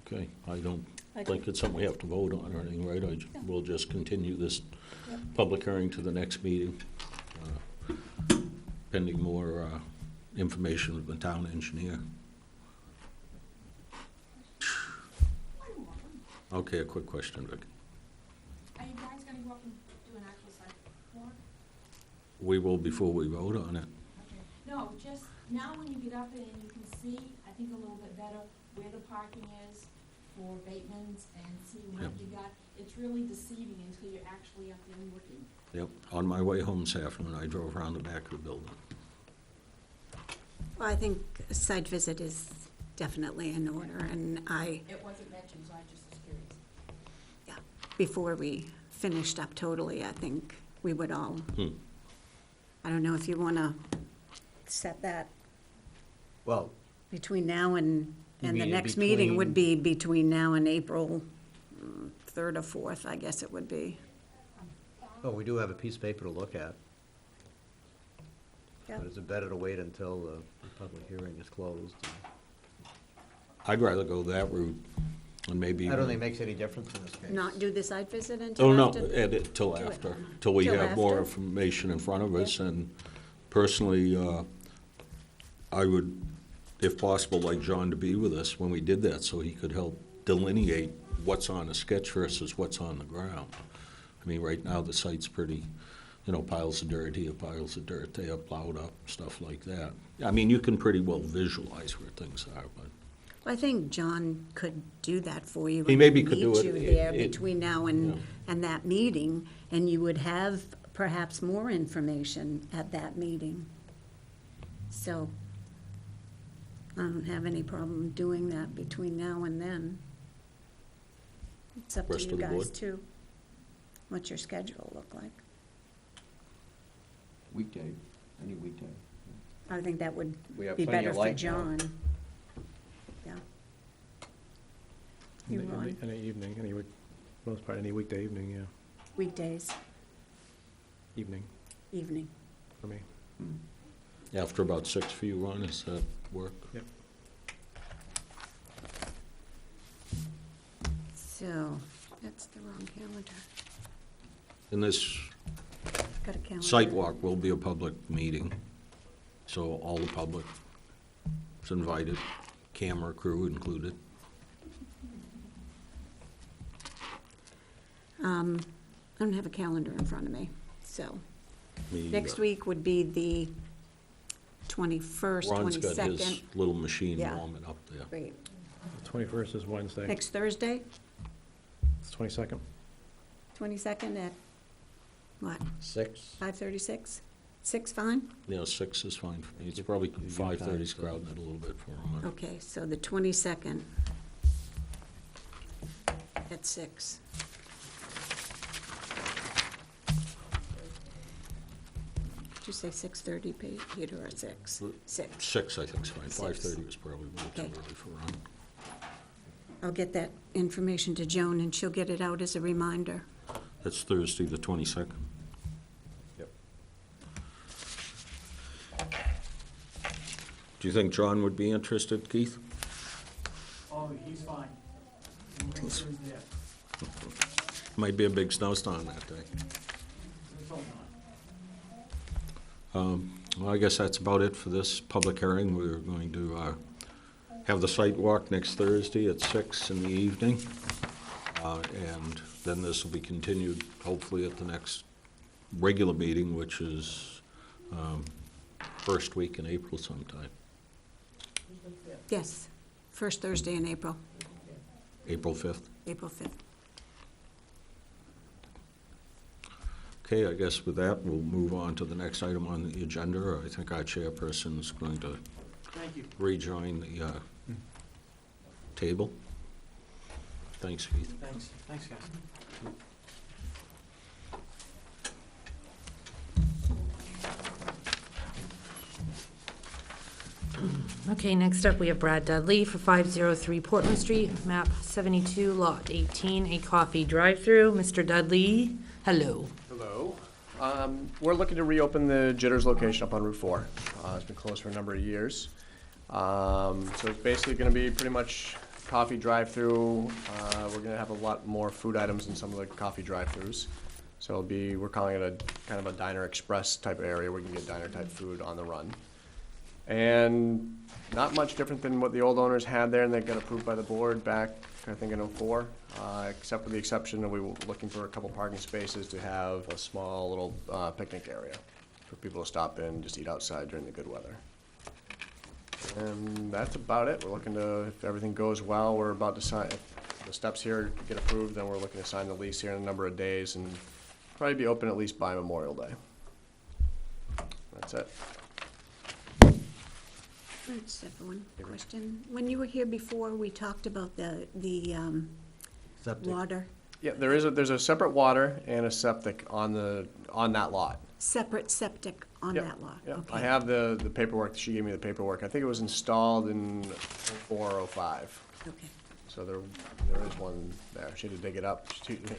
Okay, I don't I think it's something we have to vote on or anything, right? We'll just continue this public hearing to the next meeting, pending more information with the town engineer. Okay, a quick question, Vic. Are you guys gonna go up and do an actual site walk? We will before we vote on it. Okay. No, just now when you get up and you can see, I think a little bit better where the parking is for Bateman's and see what Yep. you got. It's really deceiving until you're actually up there looking. Yep, on my way home this afternoon, I drove around the back of the building. Well, I think a site visit is definitely in order, and It wasn't mentioned, so I just was curious. before we finished up totally, I think we would all, I don't know if you want to set that Well, between now and You the mean in next meeting would be between- between now and April 3rd or 4th, I guess it would be. oh, we do have a piece of paper to look at, Yeah. but is it better to wait until the public hearing is closed? I'd rather go that route and maybe. I don't think it makes any difference in this case. Not do the site visit until Oh, no, after? add it till Do it. after, till we Till have more after? information in front of us. And personally, I would, if possible, like John to be with us when we did that, so he could help delineate what's on a sketch versus what's on the ground. I mean, right now, the site's pretty, piles of dirt here, piles of dirt there, plowed up, stuff like that. I mean, you can pretty well visualize where things are, but. Well, I think John could do that for you. He and maybe could do meet it. you there It- between now yeah. and that meeting, and you would have perhaps more information at that meeting. So I don't have any problem doing that between now and then. It's up to Rest you of the guys board? too. What's your schedule look like? Weekday, any weekday. I think that would We have be plenty better of for light now. John. Yeah. You, Ron? Any evening, most part, any weekday evening, yeah, Weekdays, evening evening. for me. After about 6 for you, Ron, does that work? Yep. So, that's the wrong calendar. And this Got a calendar. site walk will be a public meeting, so all the public is invited, camera crew included. I don't have a calendar in front of me, so Me, next week would be the 21st, Ron's got his 22nd. little machine Yeah. warming up there. Great. The 21st is Wednesday. Next Thursday, It's 22nd. 22nd at, what, 6? 5:36? 6, fine? 6 is fine for me. It's probably Give you 5:30's time to- crowding it a little bit for him. Okay, so the 22nd at 6. Did you say 6:30, Peter, or 6? 6. 6, I think, is fine. 5:30 6. was probably a little too Okay. early for Ron. I'll get that information to Joan, and she'll get it out as a reminder. That's Thursday, the 22nd. Yep. Do you think John would be interested, Keith? Oh, he's fine. We'll make sure he's there. Might be a big snowstorm that day. Let's hope not. Well, I guess that's about it for this public hearing. We're going to have the site walk next Thursday at 6 in the evening. And then this will be continued hopefully at the next regular meeting, which is first week in April sometime. Yes, first Thursday in April, April 5th. April 5th. Okay, I guess with that, we'll move on to the next item on the agenda. I think our chairperson is going to Thank you. rejoin the table. Thanks, Keith. Thanks, guys. Okay, next up, we have Brad Dudley for 503 Portland Street, map 72, lot 18, a coffee drive-through. Mr. Dudley, hello. Hello. We're looking to reopen the Jitters location up on Route 4. It's been closed for a number of years. So it's basically going to be pretty much coffee drive-through. We're going to have a lot more food items in some of the coffee drive-throughs. So we're calling it a kind of a diner express type of area where you can get diner type food on the run. And not much different than what the old owners had there, and they got approved by the board back, I think, in '04, except for the exception that we were looking for a couple parking spaces to have a small little picnic area for people to stop in, just eat outside during the good weather. And that's about it. We're looking to, if everything goes well, we're about to sign, if the steps here get approved, then we're looking to sign the lease here in a number of days and probably be open at least by Memorial Day. That's it. I just have one question. When you were here before, we talked about the Septic. water, Yeah, there's a separate water and a septic on that lot. separate septic on Yep, that lot. yep. Okay. I have the paperwork, she gave me the paperwork. I think it was installed in '04 or '05. Okay. So there is one there. She had to dig it up.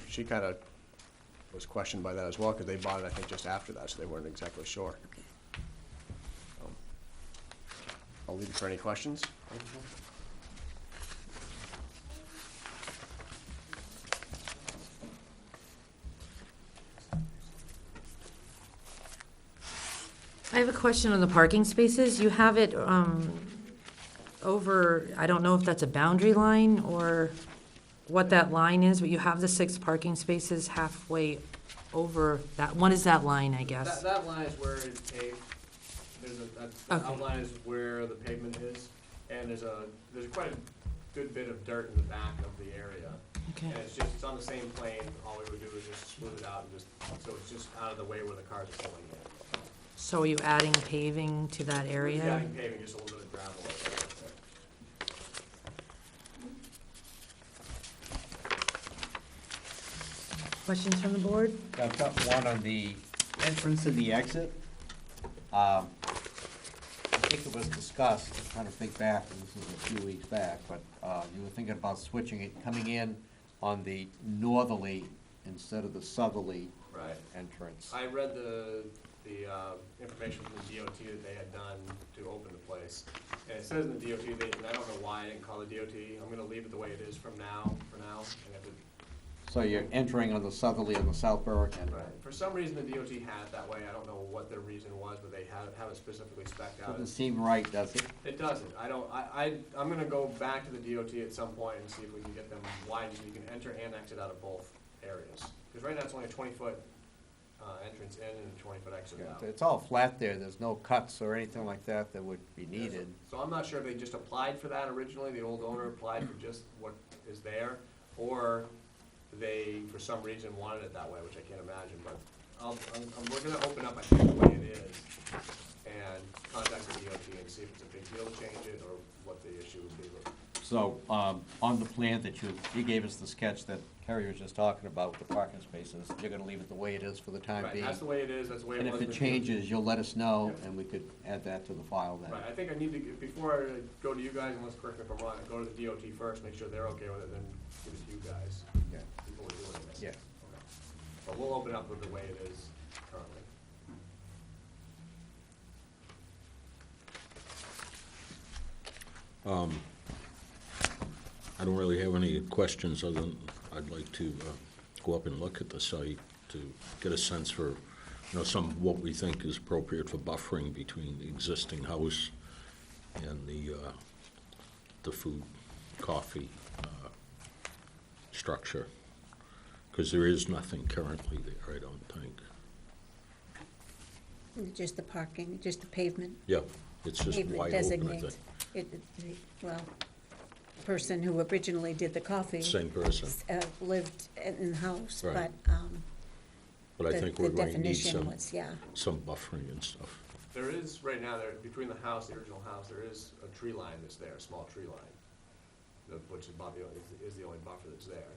She kind of was questioned by that as well, because they bought it, I think, just after that, so they weren't exactly sure. Okay. I'll leave it for any questions. I have a question on the parking spaces. You have it over, I don't know if that's a boundary line or what that line is, but you have the 6 parking spaces halfway over that. What is that line, I guess? That line is where it's paved. The Okay. outline is where the pavement is, and there's quite a good bit of dirt in the back of the area. Okay. And it's on the same plane. All we would do is just smooth it out and so it's just out of the way where the cars are pulling in. So are you adding paving to that area? We're adding paving, just a little bit of gravel right there. Questions from the board? I've got one on the entrance and the exit. I think it was discussed, I'm trying to think back, and this is a few weeks back, but you were thinking about switching it, coming in on the northerly instead of the southerly Right. entrance. I read the information from the DOT that they had done to open the place. And it says in the DOT, and I don't know why I didn't call the DOT, I'm gonna leave it the way it is for now, and if it So you're entering on the southerly and the South Berwick end. Right. For some reason, the DOT had it that way. I don't know what their reason was, but they have it specifically spec'd out. Doesn't seem right, does it? It doesn't. I'm gonna go back to the DOT at some point and see if we can get them widened so you can enter and exit out of both areas. Because right now it's only a 20-foot entrance in and a 20-foot exit out. It's all flat there, there's no cuts or anything like that that would be needed. So I'm not sure if they just applied for that originally, the old owner applied for just what is there, or they, for some reason, wanted it that way, which I can't imagine, but we're gonna open up, I think, the way it is, and contact the DOT and see if it's a big deal to change it, or what the issue would be. So, on the plan that you gave us the sketch that Kerry was just talking about, with the parking spaces, you're gonna leave it the way it is for the time Right, being? that's the way it is, that's the way it And was. if it with- changes, you'll let us know, and we could add that to the file then. Right, I think I need to, before I go to you guys, unless correct me if I'm wrong, I go to the DOT first, make sure they're okay with it, then give it to you guys. Yeah. Before we do anything. Yeah. Okay. But we'll open up with the way it is currently. I don't really have any questions other than I'd like to go up and look at the site to get a sense for, what we think is appropriate for buffering between the existing house and the food, coffee structure. Because there is nothing currently there, I don't think. Just the parking, just the pavement. Yeah, it's just Pavement wide open, I think. designates. Well, the person who originally did the coffee. Same person. Lived in the house, Right. but But I think we're the going to need definition was, yeah. some buffering and stuff. There is, right now, between the house, the original house, there is a tree line that's there, a small tree line, which is about is the only buffer that's there.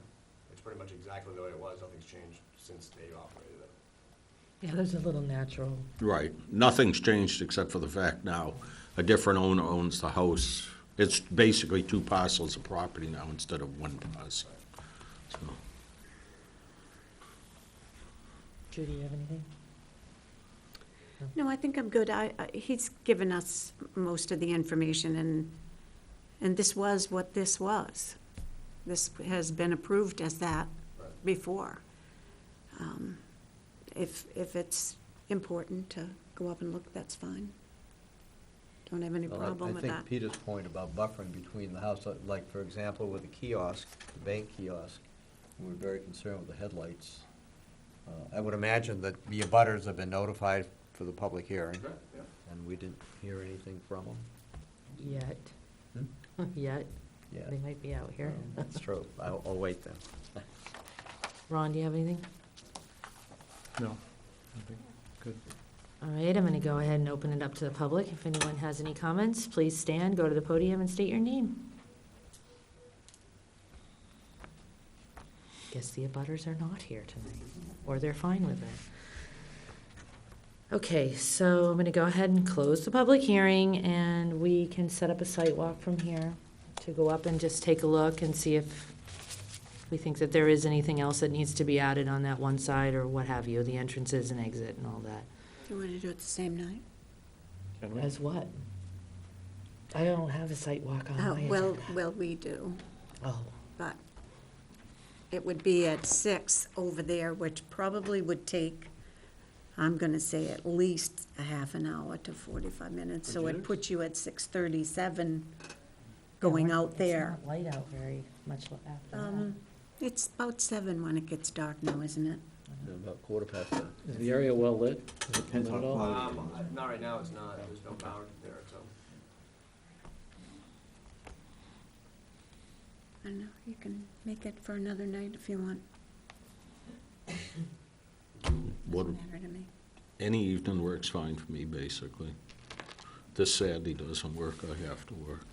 It's pretty much exactly the way it was, nothing's changed since they operated it. Yeah, there's a little natural. Right. Nothing's changed except for the fact now a different owner owns the house. It's basically 2 parcels of property now instead of 1 parcel. So, Judy, you have anything? No, I think I'm good. He's given us most of the information, and this was what this was. This has been approved as that before. If it's important to go up and look, that's fine. Don't have any Well, problem with I that. think Peter's point about buffering between the house, like, for example, with the kiosk, the bank kiosk, we're very concerned with the headlights. I would imagine that the abutters have been notified for the public hearing, and we didn't hear anything from them. Yet. Hmm? Yet. Yeah, They might be out here. that's true. I'll wait then. Ron, do you have anything? No. I think, good. All right, I'm going to go ahead and open it up to the public. If anyone has any comments, please stand, go to the podium, and state your name. Guess the abutters are not here tonight, or they're fine with it. Okay, so I'm going to go ahead and close the public hearing, and we can set up a site walk from here to go up and just take a look and see if we think that there is anything else that needs to be added on that one side, or what have you, the entrances and exit and all that. Do you want to do it the same night? Can we? As what? I don't have a site walk on Oh, my well, agenda. we do, Oh, but it would be at 6 over there, which probably would take, I'm going to say, at least a half an hour to 45 minutes. So it puts you at 6:37 going out there. It's not light out very much after that. It's about 7 when it gets dark now, isn't it? About 7:15. Is the area well lit? Is it lit at all? Not right now, it's not, there's no power there, so. I don't know, you can make it for another night if you want. what, Doesn't matter to me. any evening works fine for me, basically. This Saturday doesn't work, I have to work.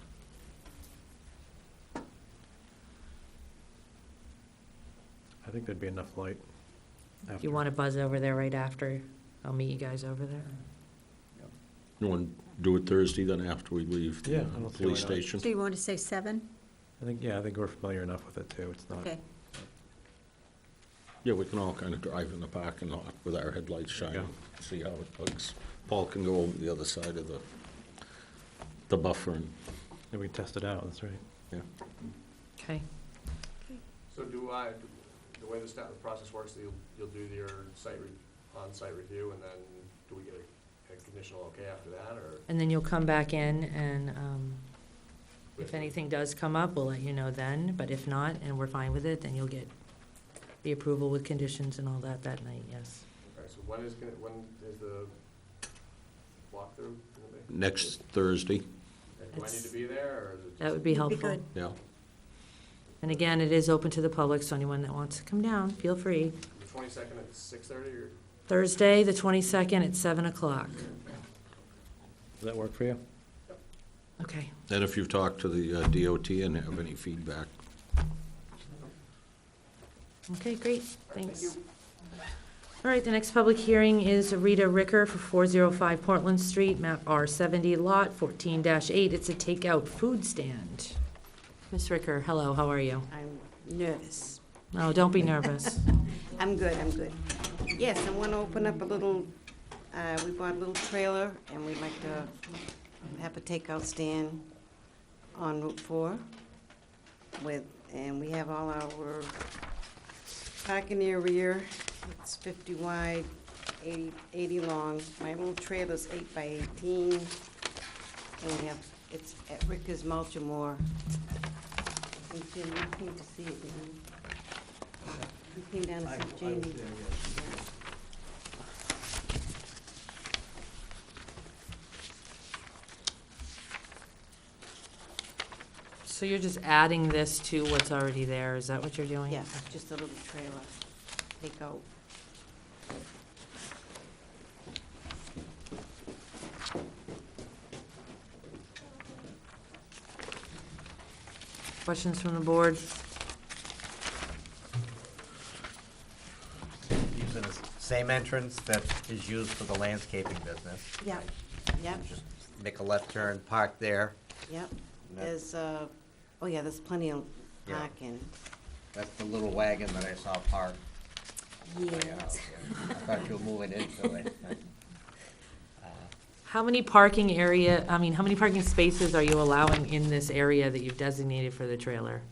I think there'd be enough light. If you want to buzz over there right after, I'll meet you guys over there. You want to do it Thursday, then after we leave Yeah, the I don't see police why not. station? Do you want to say 7? I think we're familiar enough with it too. It's not. Okay. Yeah, we can all kind of drive in the parking lot with our headlights shining, see how it looks. Paul can go over the other side of the buffer and, And we can test it out, that's right. yeah. Okay. So the way the process works, you'll do your on-site review, and then do we get a conditional okay after that, or? And then you'll come back in and, if anything does come up, we'll let you know then, but if not, and we're fine with it, then you'll get the approval with conditions and all that night, yes. Okay, so when is the walkthrough gonna be? Next Thursday, And do I need to be there, or is it? That would be Would be helpful. good. yeah. And again, it is open to the public, so anyone that wants to come down, feel free. The 22nd at 6:30, or? Thursday, the 22nd at 7 o'clock. Does that work for you? Okay. And if you've talked to the DOT and have any feedback, Okay, great, thanks. All right, the next public hearing is Rita Ricker for 405 Portland Street, map R70, lot 14-8. It's a takeout food stand. Ms. Ricker, hello, how are you? I'm nervous. Oh, don't be nervous. I'm good, I'm good. Yes, I want to open up a little, we bought a little trailer, and we'd like to have a takeout stand on Route 4 and we have all our parking area. It's 50 wide, 80 long. My little trailer's 8 by 18, and it's at Ricker's Mulchamore. And Jim, you came to see it, didn't you? You came down to see Jamie. So you're just adding this to what's already there, is that what you're doing? Yeah, just a little trailer, take out. Questions from the board? Using the same entrance that is used for the landscaping business. Yeah, yeah. Just make a left turn, park there. Yep, And that- there's, oh yeah, there's plenty of Yeah. parking. That's the little wagon that I saw parked. by your Yes. house, yeah. I thought you were moving into it. How many parking spaces are you allowing in this area that you've designated for the trailer?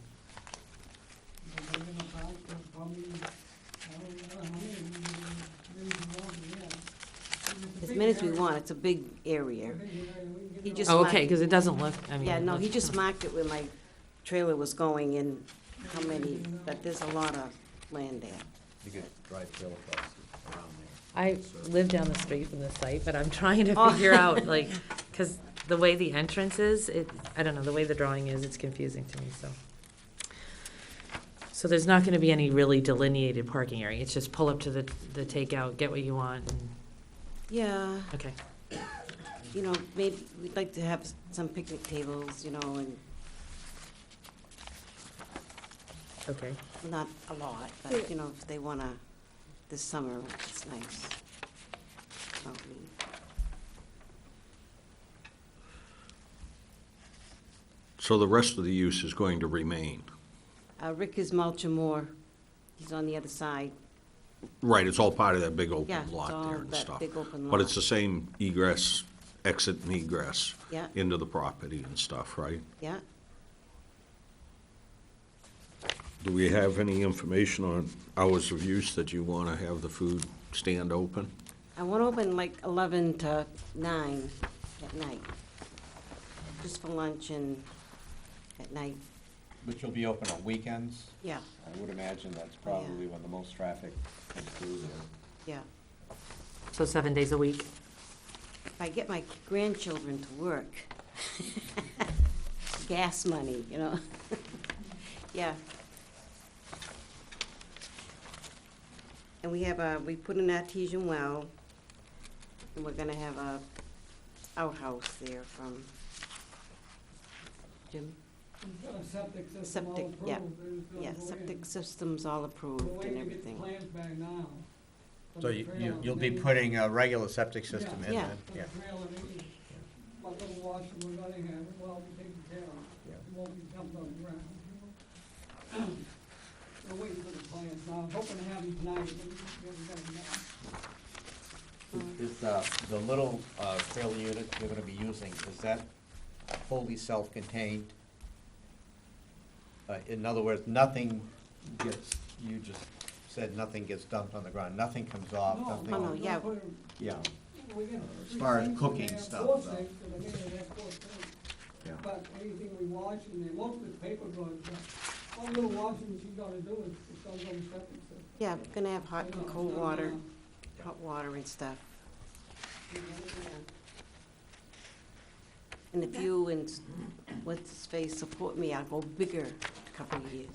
As many as we want, it's a big area. He just Oh, marked- okay, because it doesn't look, I mean. Yeah, it no, he looks- just marked it where my trailer was going and how many, but there's a lot of land there. You could drive trailer trucks around there. I live down the street from the site, but I'm trying to Oh. figure out, like, because the way the entrance is, I don't know, the way the drawing is, it's confusing to me, so. So there's not gonna be any really delineated parking area, it's just pull up to the takeout, get what you want, and, Yeah, okay. you know, maybe, we'd like to have some picnic tables, you know, and Okay. not a lot, but, you know, if they wanna, this summer, it's nice. Smoke meat. So the rest of the use is going to remain? Rick is mulching more. He's on the other side. Right, it's all part of that big Yeah, open it's lot all there and that stuff. big open But lot. it's the same egress, exit and egress Yeah, into the property and stuff, right? yeah. Do we have any information on hours of use that you want to have the food stand open? I want to open like 11 to 9 at night, just for lunch and at night, But you'll be open on weekends? yeah, I would imagine that's probably when the most traffic comes through there. yeah. So 7 days a week? If I get my grandchildren to work, gas money, you know? Yeah. And we put an artesian well, and we're gonna have a outhouse there from Jim. Septic system all Septic, yeah, approved, and it's gonna yeah, go in. septic system's all We're approved and waiting to get the everything. plans back now. for So the trailer, you'll and be then putting a regular septic system in Yeah. then? For the trailer, maybe, what little washer we're gonna have, it will be taken care of. Yeah. It won't be dumped on the ground. We're waiting for the plans now, I'm hoping to have them tonight, but we haven't got them now. Is the little trailer unit you're gonna be using, is that wholly self-contained? In other words, nothing gets, you just said nothing gets dumped on the ground, nothing comes off, No, nothing. Oh, no, yeah. Yeah, We get As three far as sinks cooking in there, stuff, four though. sinks, 'cause I mean, that's four sinks. yeah. But anything we wash in there, most of it's paper goods, but all little washing she's gotta do is, it's gonna go in septic system. Yeah, we're gonna have hot and cold water, hot water and stuff. And if you and what's his face support me, I'll go bigger in a couple of years.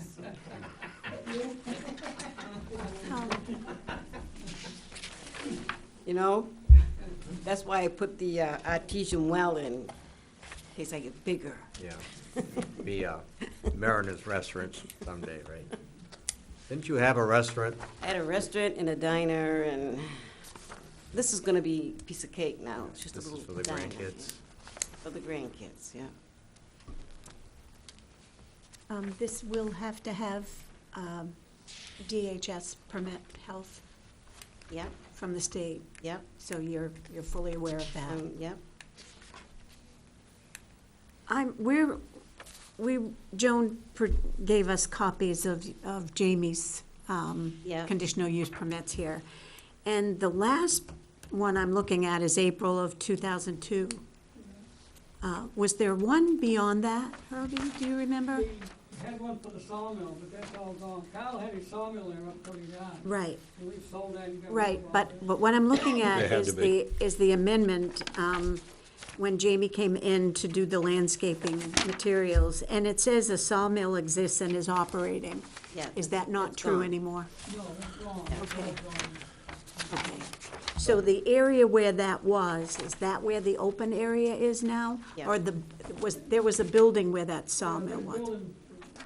You know? That's why I put the artesian well in case I get bigger. Yeah, be Mariner's Restaurant someday, right? Didn't you have a restaurant? I had a restaurant and a diner, and this is gonna be a piece of cake now. It's just a This is little for the diner. grandkids? For the grandkids, yeah. This will have to have DHS permit health Yep, from the state, yep, so you're fully aware of that. yep. Joan gave us copies of Jamie's Yeah. conditional use permits here. And the last one I'm looking at is April of 2002. Was there one beyond that, Herbie, do you remember? We had one for the sawmill, but that's all gone. Kyle had his sawmill there up pretty yard. Right, So we sold that and got rid right, of all but that. what I'm looking at They had is to be. the amendment, when Jamie came in to do the landscaping materials, and it says a sawmill exists and is operating. Yeah, Is that not it's true gone. anymore? No, that's gone. Okay. That's gone. Okay. So the area where that was, is that where the open area is now? Yeah. Or there was a building where that Yeah, sawmill that was? building,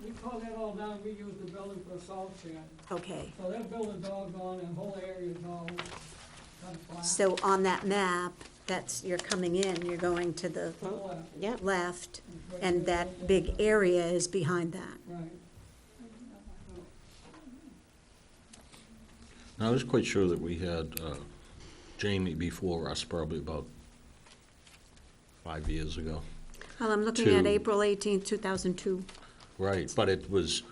we tore that all down, we used the building for a salt shed. Okay. So that building's all gone, and the whole area's all kind of flat. So on that map, you're coming in, you're going to the Yeah. left, and that big area is behind that. Right. I was quite sure that we had Jamie before us, probably about 5 years ago. Well, I'm looking at To- April 18th, 2002. Right, but it was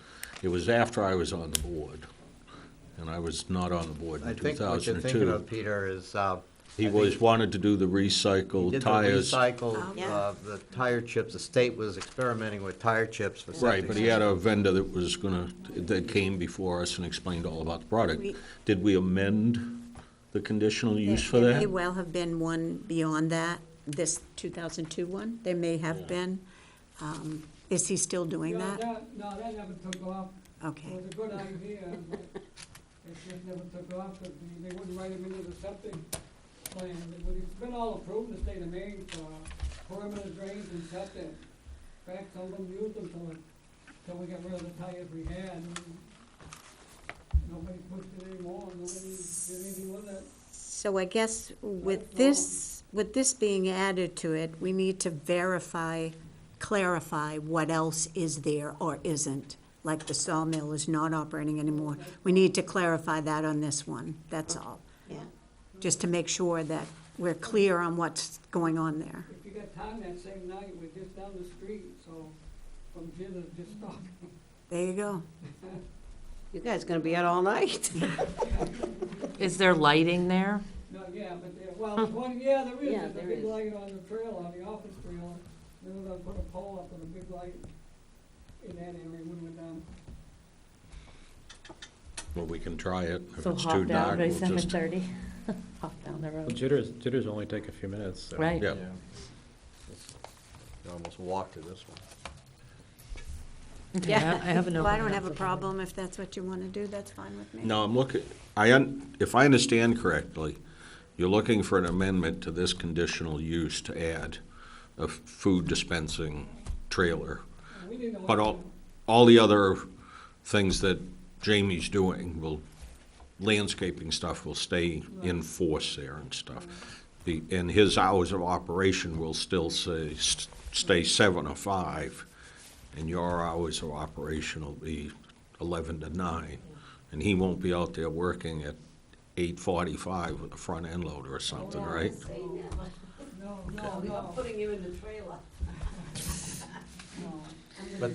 after I was on the board, and I was not on the board I in think what you're thinking 2002. of, Peter, is, He I was, think wanted to do the he recycled did the tires. recycled, Yeah. the tire chips, the state was experimenting with tire chips for septic. Right, but he had a vendor that was that came before us and explained all about the product. We- Did we amend the conditional use for There that? may well have been one beyond that, this 2002 one, there may have been. Is he still doing Yeah, that? No, that never took off. Okay. It was a good idea, but it just never took off, because they wouldn't write him into the septic plan. It's been all approved in the state of Maine for perimeter drains and septic. In fact, some of them used them till we got rid of the tires we had. And nobody pushed it anymore, nobody did anything with it. So I guess with That's this being added to it, we need to clarify what else is there or isn't. Like the sawmill is not operating anymore. We need to clarify that on this one, that's all. Yeah. Just to make sure that we're clear on what's going on there. If you got time that same night, we're just down the street, so from Jim just stopped. There you go. You guys gonna be out all night? Is there lighting there? No, yeah, but there, well, one, yeah, there is, Yeah, there's a there big is. light on the trailer, on the office trailer. Then we're gonna put a pole up with a big light in that area when we're done. Well, we can try it. If So it's hop too down dark, by we'll just. 7:30. Hop down the Well, road. jitters only take a few minutes, so. Right. Yeah. You almost walk to this one. Okay, I haven't Well, I opened don't it have up a for- problem if that's what you want to do, that's fine with me. No, I'm looking, if I understand correctly, you're looking for an amendment to this conditional use to add a food dispensing trailer. We didn't know But what all the other things that Jamie's doing landscaping stuff will stay in force there and stuff. And his hours of operation will still stay 7 or 5, and your hours of operation will be 11 to 9. And he won't be out there working at 8:45 with a front end loader or something, right? No. Putting you in the trailer. But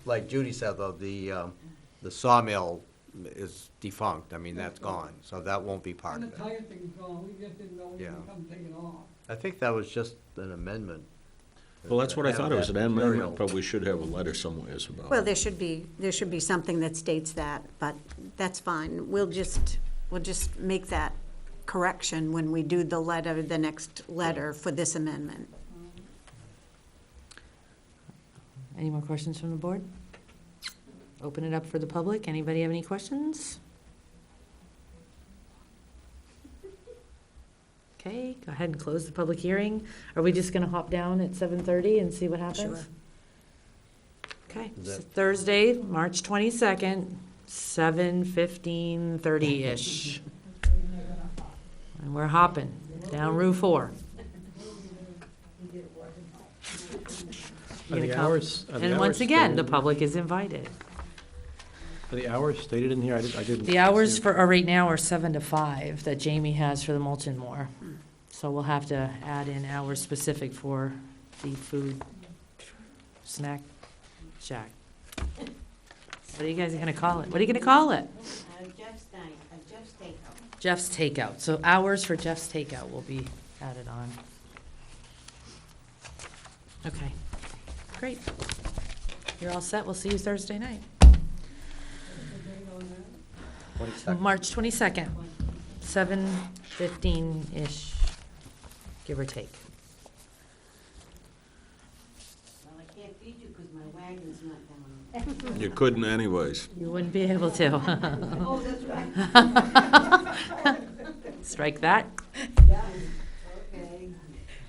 like Judy said, though, the sawmill is defunct, I mean, that's gone, so that won't be part And of the it. tire thing's gone, we just didn't know we were Yeah. gonna come take it off. I think that was just an amendment. Well, that's what I thought it was, an amendment, Material. but we should have a letter somewhere about Well, it. there should be something that states that, but that's fine. We'll just make that correction when we do the next letter for this amendment. Any more questions from the board? Open it up for the public. Anybody have any questions? Okay, go ahead and close the public hearing. Are we just gonna hop down at 7:30 and see what happens? Sure. Okay, Is so that- Thursday, March 22nd, 7:15:30-ish. And we're hopping down Route 4. Are the You're gonna hours- come? are the And once hours again, the stated- public is invited. Are the hours stated in here? I didn't. The hours see- for, right now are 7 to 5 that Jamie has for the Molten Moor. So we'll have to add in hours specific for the food snack shack. What are you guys gonna call it? What are you gonna call it? Jeff's Steakhouse. Jeff's Takeout. So hours for Jeff's Takeout will be added on. Okay, great. You're all set. We'll see you Thursday night. March 22nd, 7:15-ish, give or take. Well, I can't feed you because my wagon's not down. You couldn't anyways. You wouldn't be able to. Oh, that's right. Strike that. Yeah, okay.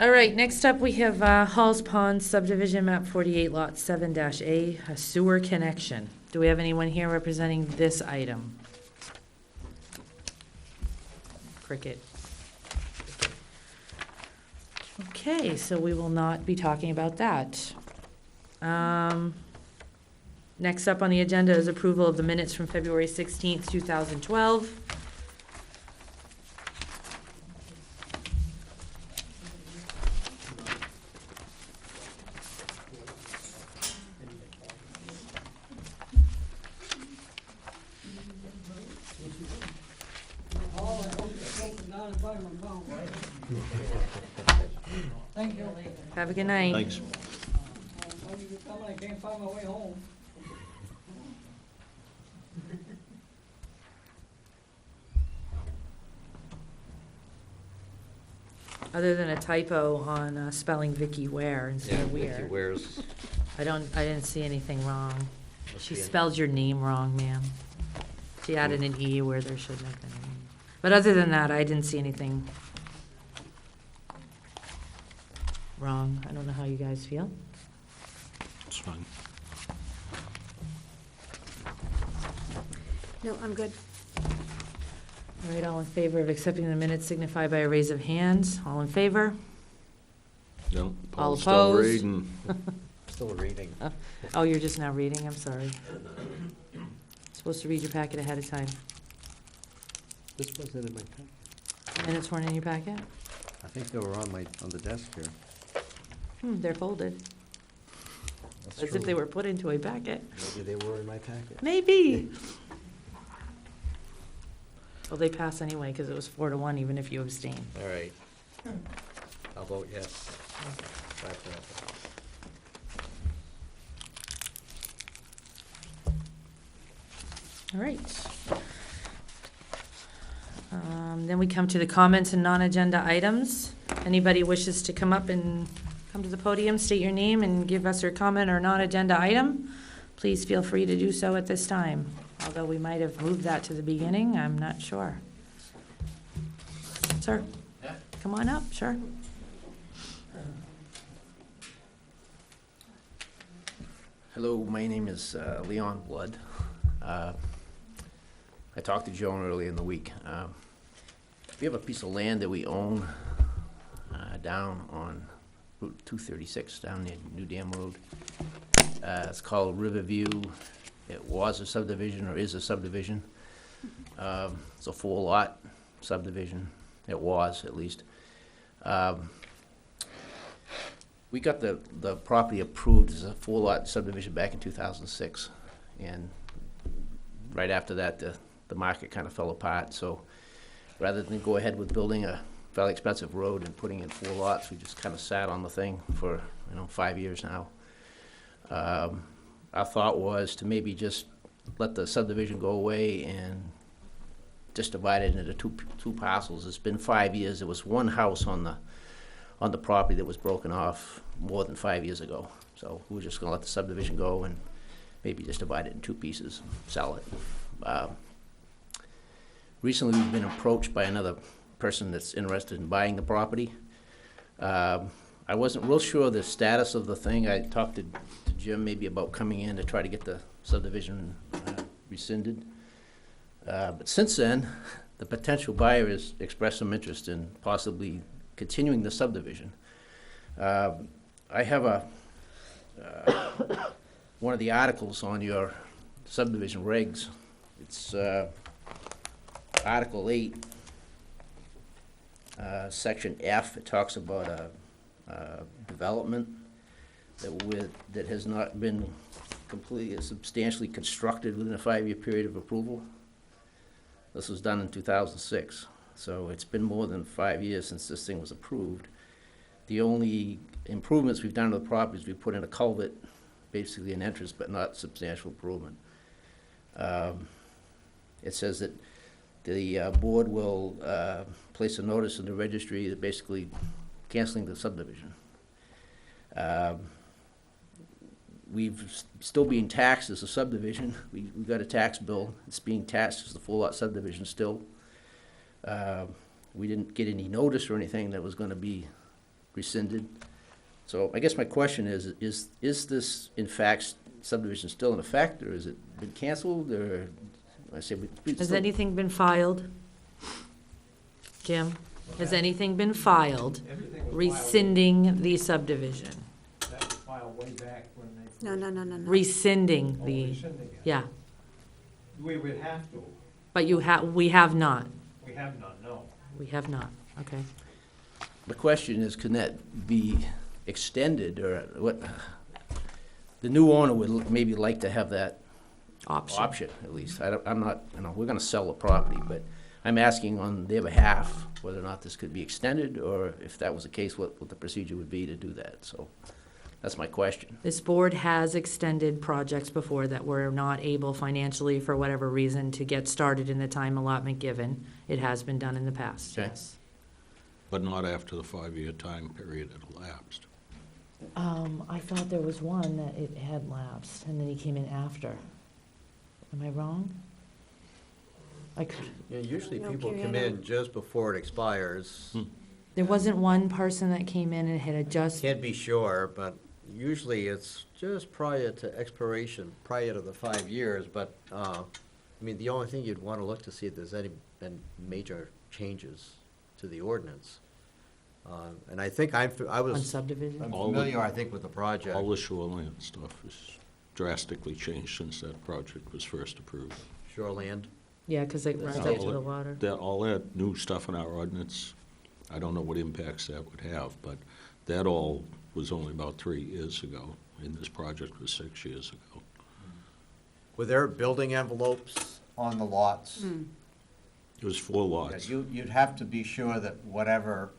All right, next up, we have Halls Pond subdivision map 48, lot 7-A, a sewer connection. Do we have anyone here representing this item? Cricket. Okay, so we will not be talking about that. Next up on the agenda is approval of the minutes from February 16th, 2012. Paul, I hope you're open down and buy my mouth. Thank you. Have a good night. Thanks. When you come, I can't find my way home. Other than a typo on spelling Vicky Ware instead of Weir. Where's? I didn't see anything wrong. She be an- spelled your name wrong, ma'am. She added an E where there shouldn't have been an E. But other than that, I didn't see anything wrong. I don't know how you guys feel. It's fine. No, I'm good. All right, all in favor of accepting the minutes signify by a raise of hands. All in favor? No, All Paul's still opposed? reading. Still reading. Oh, you're just now reading, I'm sorry. Supposed to read your packet ahead of time. This wasn't in my packet. Minutes weren't in your packet? I think they were on the desk here. They're folded, That's as if they were put into a packet. Maybe they were in my packet. Maybe. Well, they pass anyway, because it was 4-1, even if you abstain. All right. I'll vote yes. 5-0. All right. Then we come to the comments and non-agenda items. Anybody wishes to come up and come to the podium, state your name, and give us your comment or non-agenda item, please feel free to do so at this time. Although we might have moved that to the beginning, I'm not sure. Sir, come on up, sure. Hello, my name is Leon Blood. I talked to Joan earlier in the week. We have a piece of land that we own down on Route 236, down near New Dam Road. It's called Riverview. It was a subdivision, or is a subdivision. It's a 4-lot subdivision. It was, at least. We got the property approved as a 4-lot subdivision back in 2006. And right after that, the market kind of fell apart. So rather than go ahead with building a fairly expensive road and putting in 4 lots, we just kind of sat on the thing for, 5 years now. Our thought was to maybe just let the subdivision go away and just divide it into two parcels. It's been 5 years. There was one house on the property that was broken off more than 5 years ago. So we were just gonna let the subdivision go and maybe just divide it in 2 pieces, sell it. Recently, we've been approached by another person that's interested in buying the property. I wasn't real sure of the status of the thing. I talked to Jim maybe about coming in to try to get the subdivision rescinded. But since then, the potential buyer has expressed some interest in possibly continuing the subdivision. I have one of the articles on your subdivision regs. It's Article 8, Section F. It talks about development that has not been completely substantially constructed within a 5-year period of approval. This was done in 2006, so it's been more than 5 years since this thing was approved. The only improvements we've done to the property is we put in a culvert, basically an entrance, but not substantial improvement. It says that the board will place a notice in the registry that basically canceling the subdivision. We've still being taxed as a subdivision. We got a tax bill. It's being taxed as the 4-lot subdivision still. We didn't get any notice or anything that was going to be rescinded. So I guess my question is this in fact subdivision still in effect, or has it been canceled, or I say Has anything been filed? Jim? Has anything been filed rescinding the subdivision? That was filed way back when they. No, no, no, no, no. Rescinding Oh, the, rescinding it. yeah, We would have to. but we have not. We have none, no. We have not, okay. The question is, can that be extended, or what? The new owner would maybe like to have that option, at least. I'm not, we're gonna sell the property, but I'm asking on their behalf whether or not this could be extended, or if that was the case, what the procedure would be to do that, so that's my question. This board has extended projects before that were not able financially, for whatever reason, to get started in the time allotment given. It has been done in the past, Okay. yes. But not after the 5-year time period had elapsed. I thought there was one that it had lapsed, and then he came in after. Am I wrong? I could, Yeah, usually No, people Carrie, come I in don't- just before it expires. there wasn't one person that came in and had just, Can't be sure, but usually it's just prior to expiration, prior to the 5 years, but, I mean, the only thing you'd wanna look to see if there's any, been major changes to the ordinance. And I think I on was, subdivision? I'm All the- familiar, I think, with the project. All the shoreline stuff has drastically changed since that project was first approved. Shoreland. Yeah, because it runs All into that- the water. All that new stuff in our ordinance, I don't know what impacts that would have, but that all was only about 3 years ago, and this project was 6 years ago. Were there building envelopes on the lots? It was 4 lots. You'd have to be sure that whatever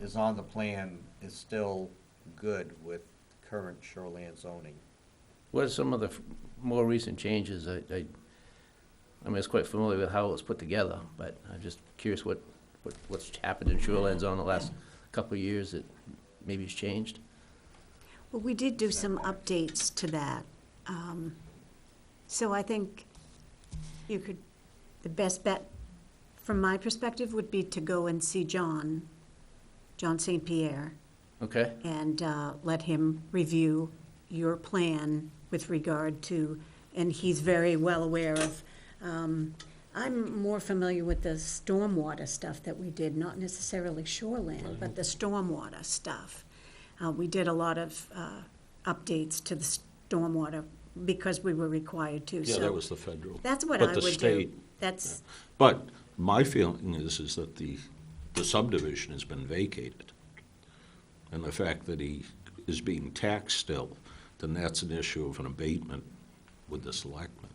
is on the plan is still good with current shoreland zoning. What are some of the more recent changes? I mean, it's quite familiar with how it was put together, but I'm just curious what's happened in shoreline zone the last couple of years that maybe has changed. Well, we did do some updates to that. So I think the best bet, from my perspective, would be to go and see John St. Pierre, Okay? and let him review your plan with regard to, and he's very well aware of, I'm more familiar with the stormwater stuff that we did, not necessarily shoreland, but the stormwater stuff. We did a lot of updates to the stormwater because we were required to, Yeah, so that was the federal. that's what But I the would do. state- That's, But my feeling is that the subdivision has been vacated. And the fact that he is being taxed still, then that's an issue of an abatement with the selectmen.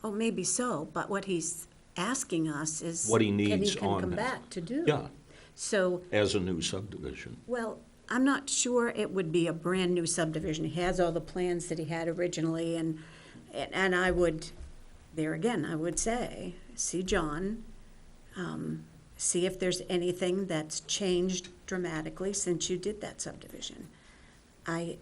oh, maybe so, but what he's asking us is. What he needs can on come that. back to do. Yeah, So, as a new subdivision. well, I'm not sure it would be a brand-new subdivision. He has all the plans that he had originally, and I would, there again, I would say, see John, see if there's anything that's changed dramatically since you did that subdivision. I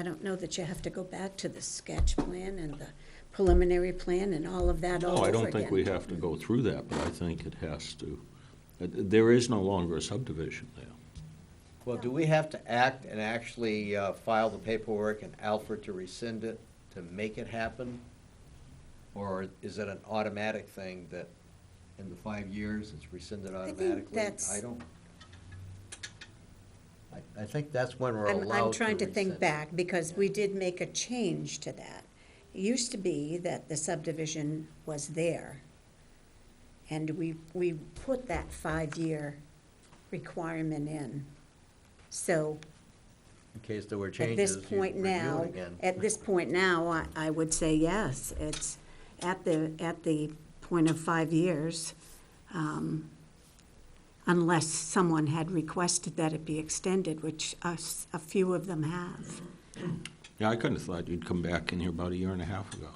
don't know that you have to go back to the sketch plan and the preliminary plan and all of that all No, over I again. don't think we have to go through that, but I think it has to. There is no longer a subdivision there. Well, do we have to act and actually file the paperwork and Alfred to rescind it to make it happen? Or is it an automatic thing that in the 5 years it's rescinded automatically? that's- I don't. I think that's when we're allowed to I'm trying to think rescind. back, because we did make a change to that. It used to be that the subdivision was there, and we put that 5-year requirement in. So, In case there were at changes, this you point review now, it again. at this point now, I would say yes, it's at the point of 5 years, unless someone had requested that it be extended, which a few of them have. Yeah, I kind of thought you'd come back in here about 1.5 years ago.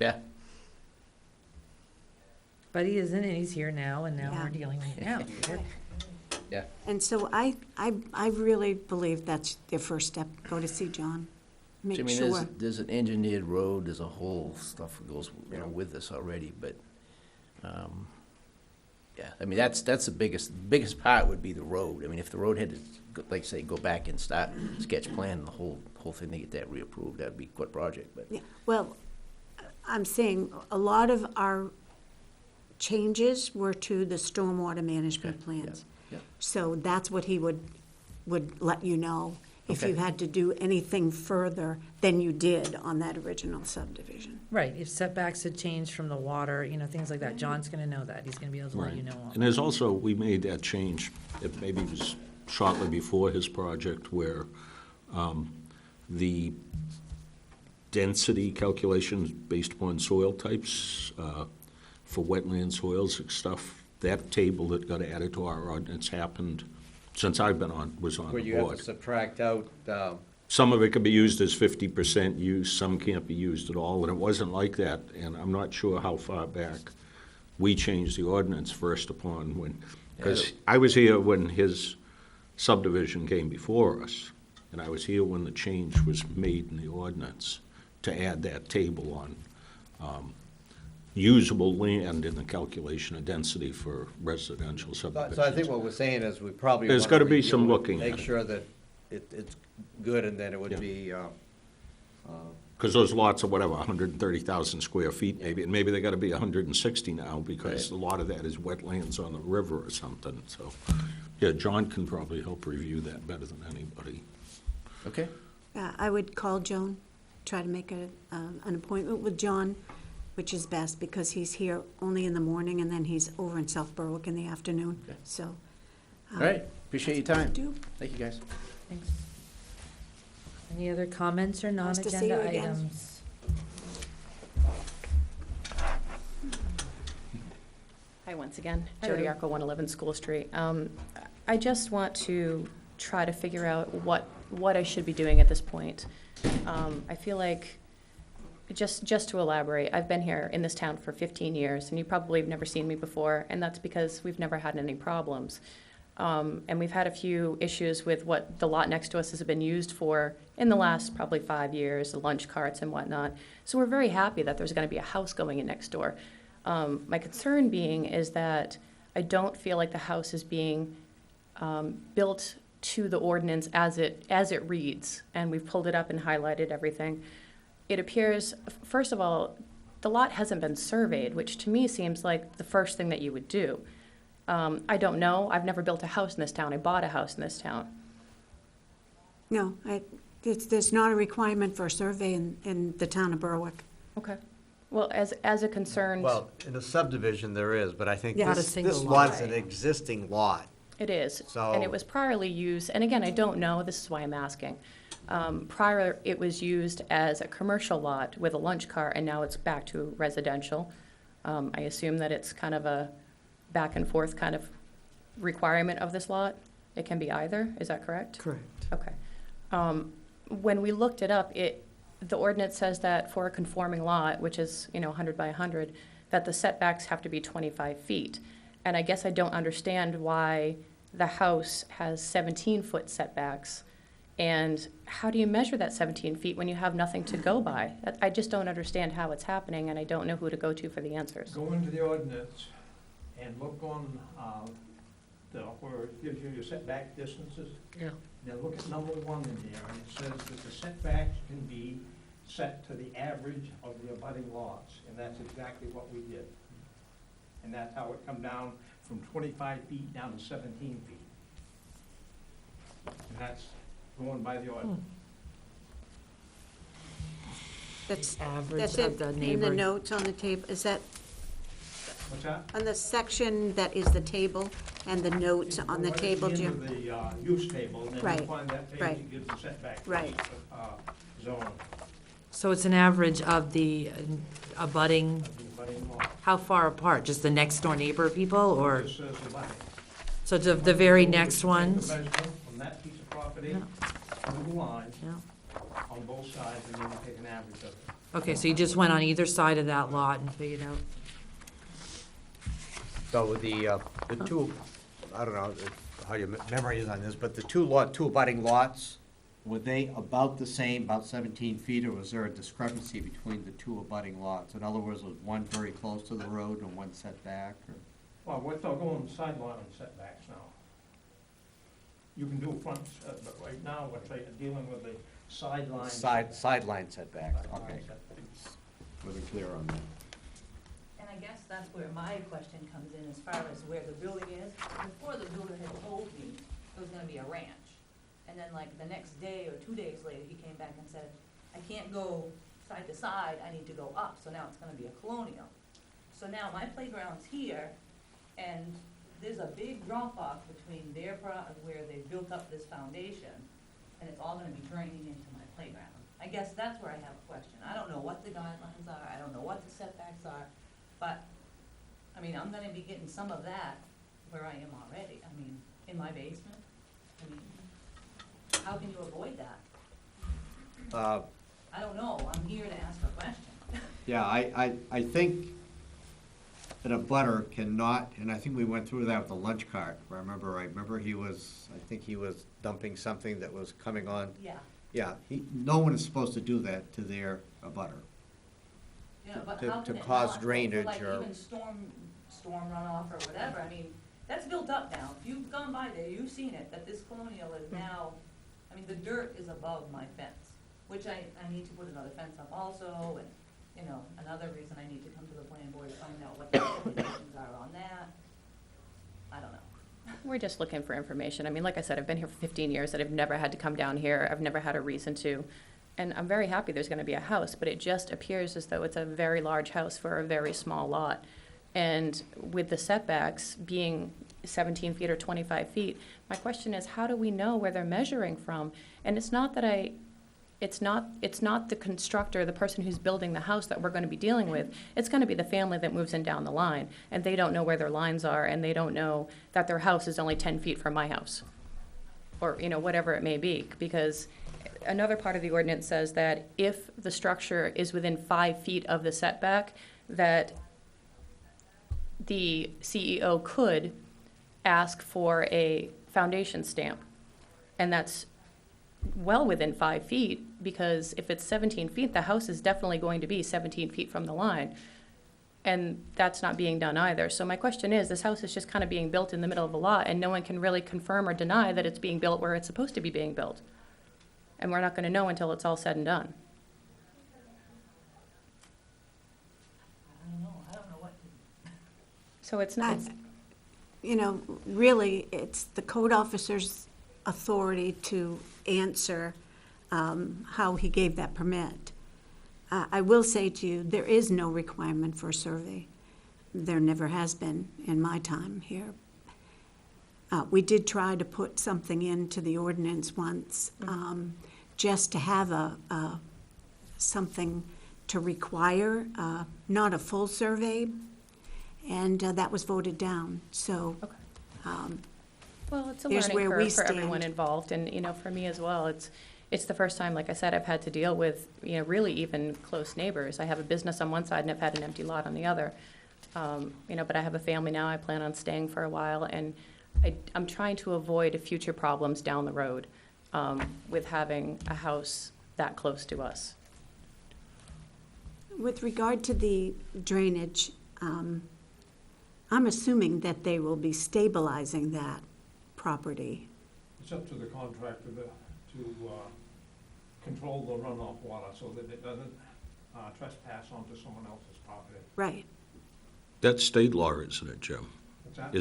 Yeah. But he isn't, and he's here now, and now Yeah. we're dealing with it now. Yeah. And so I really believe that's their first step, go to see John, I make mean, sure. there's an engineered road, there's a whole stuff that goes, with this already, but, yeah, I mean, that's the biggest part would be the road. I mean, if the road had to, like, say, go back and start sketch plan, the whole thing to get that reapproved, that'd be quite a project, but. Yeah, well, I'm saying a lot of our changes were to the stormwater management Okay, plans. yeah. So that's what he would let you know, if you Okay. had to do anything further than you did on that original subdivision. Right, if setbacks had changed from the water, you know, things like that, John's gonna know that, he's gonna be able to let you know. all And there's also, we made that change, it maybe was shortly before his project, where the density calculations based upon soil types for wetland soils and stuff, that table that got added to our ordinance happened since I've been on, was on Where the you have to board. subtract out, Some of it could be used as 50% use, some can't be used at all, and it wasn't like that, and I'm not sure how far back we changed the ordinance first upon when, because I was here when his subdivision came before us, and I was here when the change was made in the ordinance to add that table on usable land in the calculation of density for residential subdivisions. so I think what we're saying is we probably There's wanna gotta be review some it, looking make at it. sure that it's good, and then it would Yeah. be, Because those lots are whatever, 130,000 square feet maybe, and maybe they gotta be 160 now, because a lot of that is wetlands on the river or something, so. Yeah, John can probably help review that better than anybody. Okay. I would call Joan, try to make an appointment with John, which is best, because he's here only in the morning, and then he's over in South Berwick in the afternoon, Okay. so. All right, appreciate your time. Do. Thank you, guys. Thanks. Any other comments or Nice to see you non-agenda again. items? Hi, once again. Hello. Jody Arco, 111 School Street. I just want to try to figure out what I should be doing at this point. I feel like, just to elaborate, I've been here in this town for 15 years, and you probably have never seen me before, and that's because we've never had any problems. And we've had a few issues with what the lot next to us has been used for in the last probably 5 years, the lunch carts and whatnot. So we're very happy that there's going to be a house going in next door. My concern being is that I don't feel like the house is being built to the ordinance as it reads, and we've pulled it up and highlighted everything. It appears, first of all, the lot hasn't been surveyed, which to me seems like the first thing that you would do. I don't know. I've never built a house in this town. I bought a house in this town. No, there's not a requirement for a survey in the town of Berwick. Okay. Well, as a concerned, well, in a subdivision there is, but I think Yeah. Not a this single lot lot. is an existing lot. it is. So- And it was priorly used, and again, I don't know, this is why I'm asking. Prior, it was used as a commercial lot with a lunch cart, and now it's back to residential. I assume that it's kind of a back and forth kind of requirement of this lot? It can be either, is that correct? Correct. Okay. When we looked it up, the ordinance says that for a conforming lot, which is, 100 by 100, that the setbacks have to be 25 feet. And I guess I don't understand why the house has 17-foot setbacks. And how do you measure that 17 feet when you have nothing to go by? I just don't understand how it's happening, and I don't know who to go to for the answers. Go into the ordinance and look on, where it gives you your setback distances. Yeah. Now look at number 1 in there, and it says that the setbacks can be set to the average of the abutting lots, and that's exactly what we did. And that's how it come down from 25 feet down to 17 feet. And that's going by the ordinance. That's Average it, of the in the neighboring. notes on the table, is that, What's that? on the section that is the table, and the notes on the table, Go Jim? to the end of the use table, and then Right, you'll find that page right. that gives the setback. Right. Zone So it's an average of the abutting, of the abutting lot. how far apart? Just the next door neighbor people, or, It says abutting. so the very So next take the ones? measurement from that piece of property Yeah. to the line Yeah. on both sides, and then you take an average of it. Okay, so you just went on either side of that lot and figured out? So the two, I don't know how your memory is on this, but the two abutting lots, were they about the same, about 17 feet, or was there a discrepancy between the two abutting lots? In other words, was one very close to the road and one set back, or? Well, we're still going sideline setbacks now. You can do front, but right now, we're dealing with the sideline. Sideline setbacks, Sideline okay. setbacks. Wasn't clear on that. And I guess that's where my question comes in as far as where the building is. Before, the builder had told me it was gonna be a ranch. And then like the next day or 2 days later, he came back and said, I can't go side to side, I need to go up, so now it's gonna be a colonial. So now my playground's here, and there's a big drop-off between where they built up this foundation, and it's all gonna be draining into my playground. I guess that's where I have a question. I don't know what the guidelines are, I don't know what the setbacks are, but, I mean, I'm gonna be getting some of that where I am already. I mean, in my basement, I mean, how can you avoid that? I don't know, I'm here to ask a question. Yeah, I think that a butter cannot, and I think we went through that with the lunch cart. I remember I think he was dumping something that was coming on. Yeah, Yeah, no one is supposed to do that to their abutter. yeah, but To- how to can it cause not? drainage For like or- even storm runoff or whatever, I mean, that's built up now. If you've gone by there, you've seen it, that this colonial is now, I mean, the dirt is above my fence, which I need to put another fence up also, and, you know, another reason I need to come to the planning board to find out what the regulations are on that. I don't know. We're just looking for information. I mean, like I said, I've been here for 15 years, and I've never had to come down here. I've never had a reason to. And I'm very happy there's going to be a house, but it just appears as though it's a very large house for a very small lot. And with the setbacks being 17 feet or 25 feet, my question is, how do we know where they're measuring from? And it's not that it's not the constructor, the person who's building the house that we're going to be dealing with. It's going to be the family that moves in down the line, and they don't know where their lines are, and they don't know that their house is only 10 feet from my house, or, you know, whatever it may be. Because another part of the ordinance says that if the structure is within 5 feet of the setback, that the CEO could ask for a foundation stamp. And that's well within 5 feet, because if it's 17 feet, the house is definitely going to be 17 feet from the line. And that's not being done either. So my question is, this house is just kind of being built in the middle of a lot, and no one can really confirm or deny that it's being built where it's supposed to be being built. And we're not going to know until it's all said and done. I don't know what to. So it's not, You know, really, it's the code officer's authority to answer how he gave that permit. I will say to you, there is no requirement for a survey. There never has been in my time here. We did try to put something into the ordinance once, just to have something to require, not a full survey, and that was voted down. So, well, it's a here's learning where we curve for everyone stand. involved, and, you know, for me as well, it's the first time, like I said, I've had to deal with, you know, really even close neighbors. I have a business on one side and I've had an empty lot on the other. You know, but I have a family now, I plan on staying for a while, and I'm trying to avoid future problems down the road with having a house that close to us. With regard to the drainage, I'm assuming that they will be stabilizing that property. It's up to the contractor to control the runoff water so that it doesn't trespass onto someone else's property. Right. That's state law, isn't it, Jim? What's that?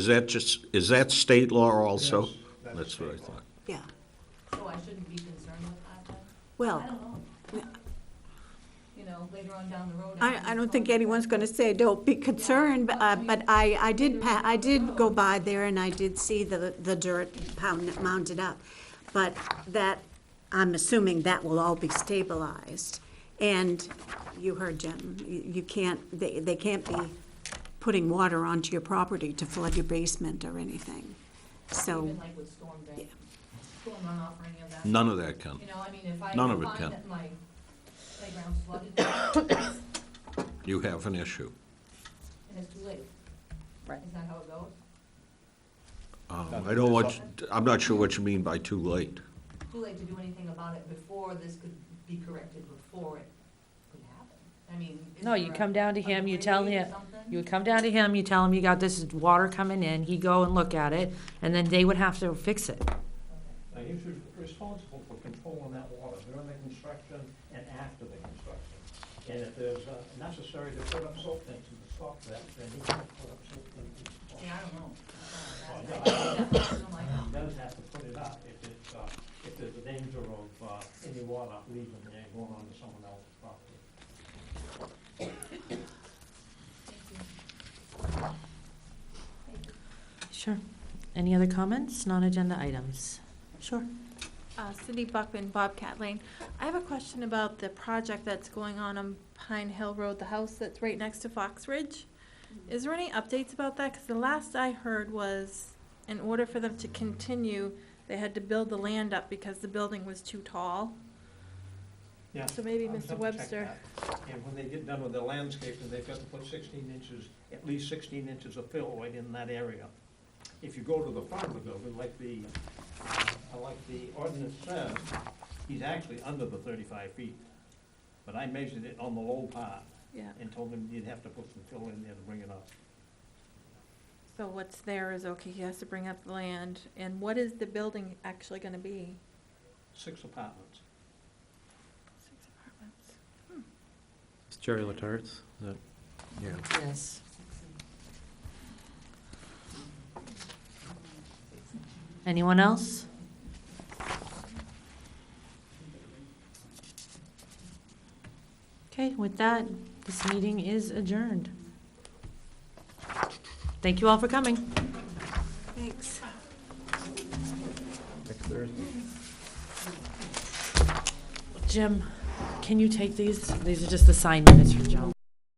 Is that state law also? Yes, that's That's what I state law. thought. Yeah. So I shouldn't be concerned with that then? Well, I don't know. You know, later on down the road. I don't think anyone's going to say don't be concerned, but I did go by there and I did see the dirt mounted up. But that, I'm assuming that will all be stabilized. And you heard Jim, you can't, they can't be putting water onto your property to flood your basement or anything. So, Even like with storm runoff or any of that. None of that can. You know, I mean, if I None of find it can. that my playground's flooded, You have an issue. and it's too late. Right. Is that how it goes? I'm not sure what you mean by too late. Too late to do anything about it before this could be corrected, before it could happen. I mean, is No, there you a- come down to a him, you delay tell or him, something? you would come down to him, you tell him you got this water coming in, he'd go and look at it, and then they would have to fix it. Now, he's responsible for controlling that water during the construction and after the construction. And if there's necessary to put up silt fences to stop that, then he can put up silt fences. Yeah, I don't know. He does have to put it up if there's a danger of any water leaving there and going onto someone else's property. Sure. Any other comments, non-agenda items? Sure. Cindy Buckman, Bobcat Lane. I have a question about the project that's going on Pine Hill Road, the house that's right next to Fox Ridge. Is there any updates about that? Because the last I heard was, in order for them to continue, they had to build the land up because the building was too tall. Yeah. So maybe I'll Mr. double check Webster. that. And when they get done with the landscaping, they've got to put 16 inches, at least 16 inches of fill right in that area. If you go to the front of the building, like the ordinance says, he's actually under the 35 feet. But I measured it on the low part Yeah. and told him you'd have to put some fill in there to bring it up. So what's there is okay, he has to bring up the land. And what is the building actually gonna be? 6 apartments. 6 apartments. It's Jerry Latart's, is that? Yeah. Yes. Anyone else? Okay, with that, this meeting is adjourned. Thank you all for coming. Thanks. Next Thursday. Jim, can you take these? These are just the signed minutes from Joe.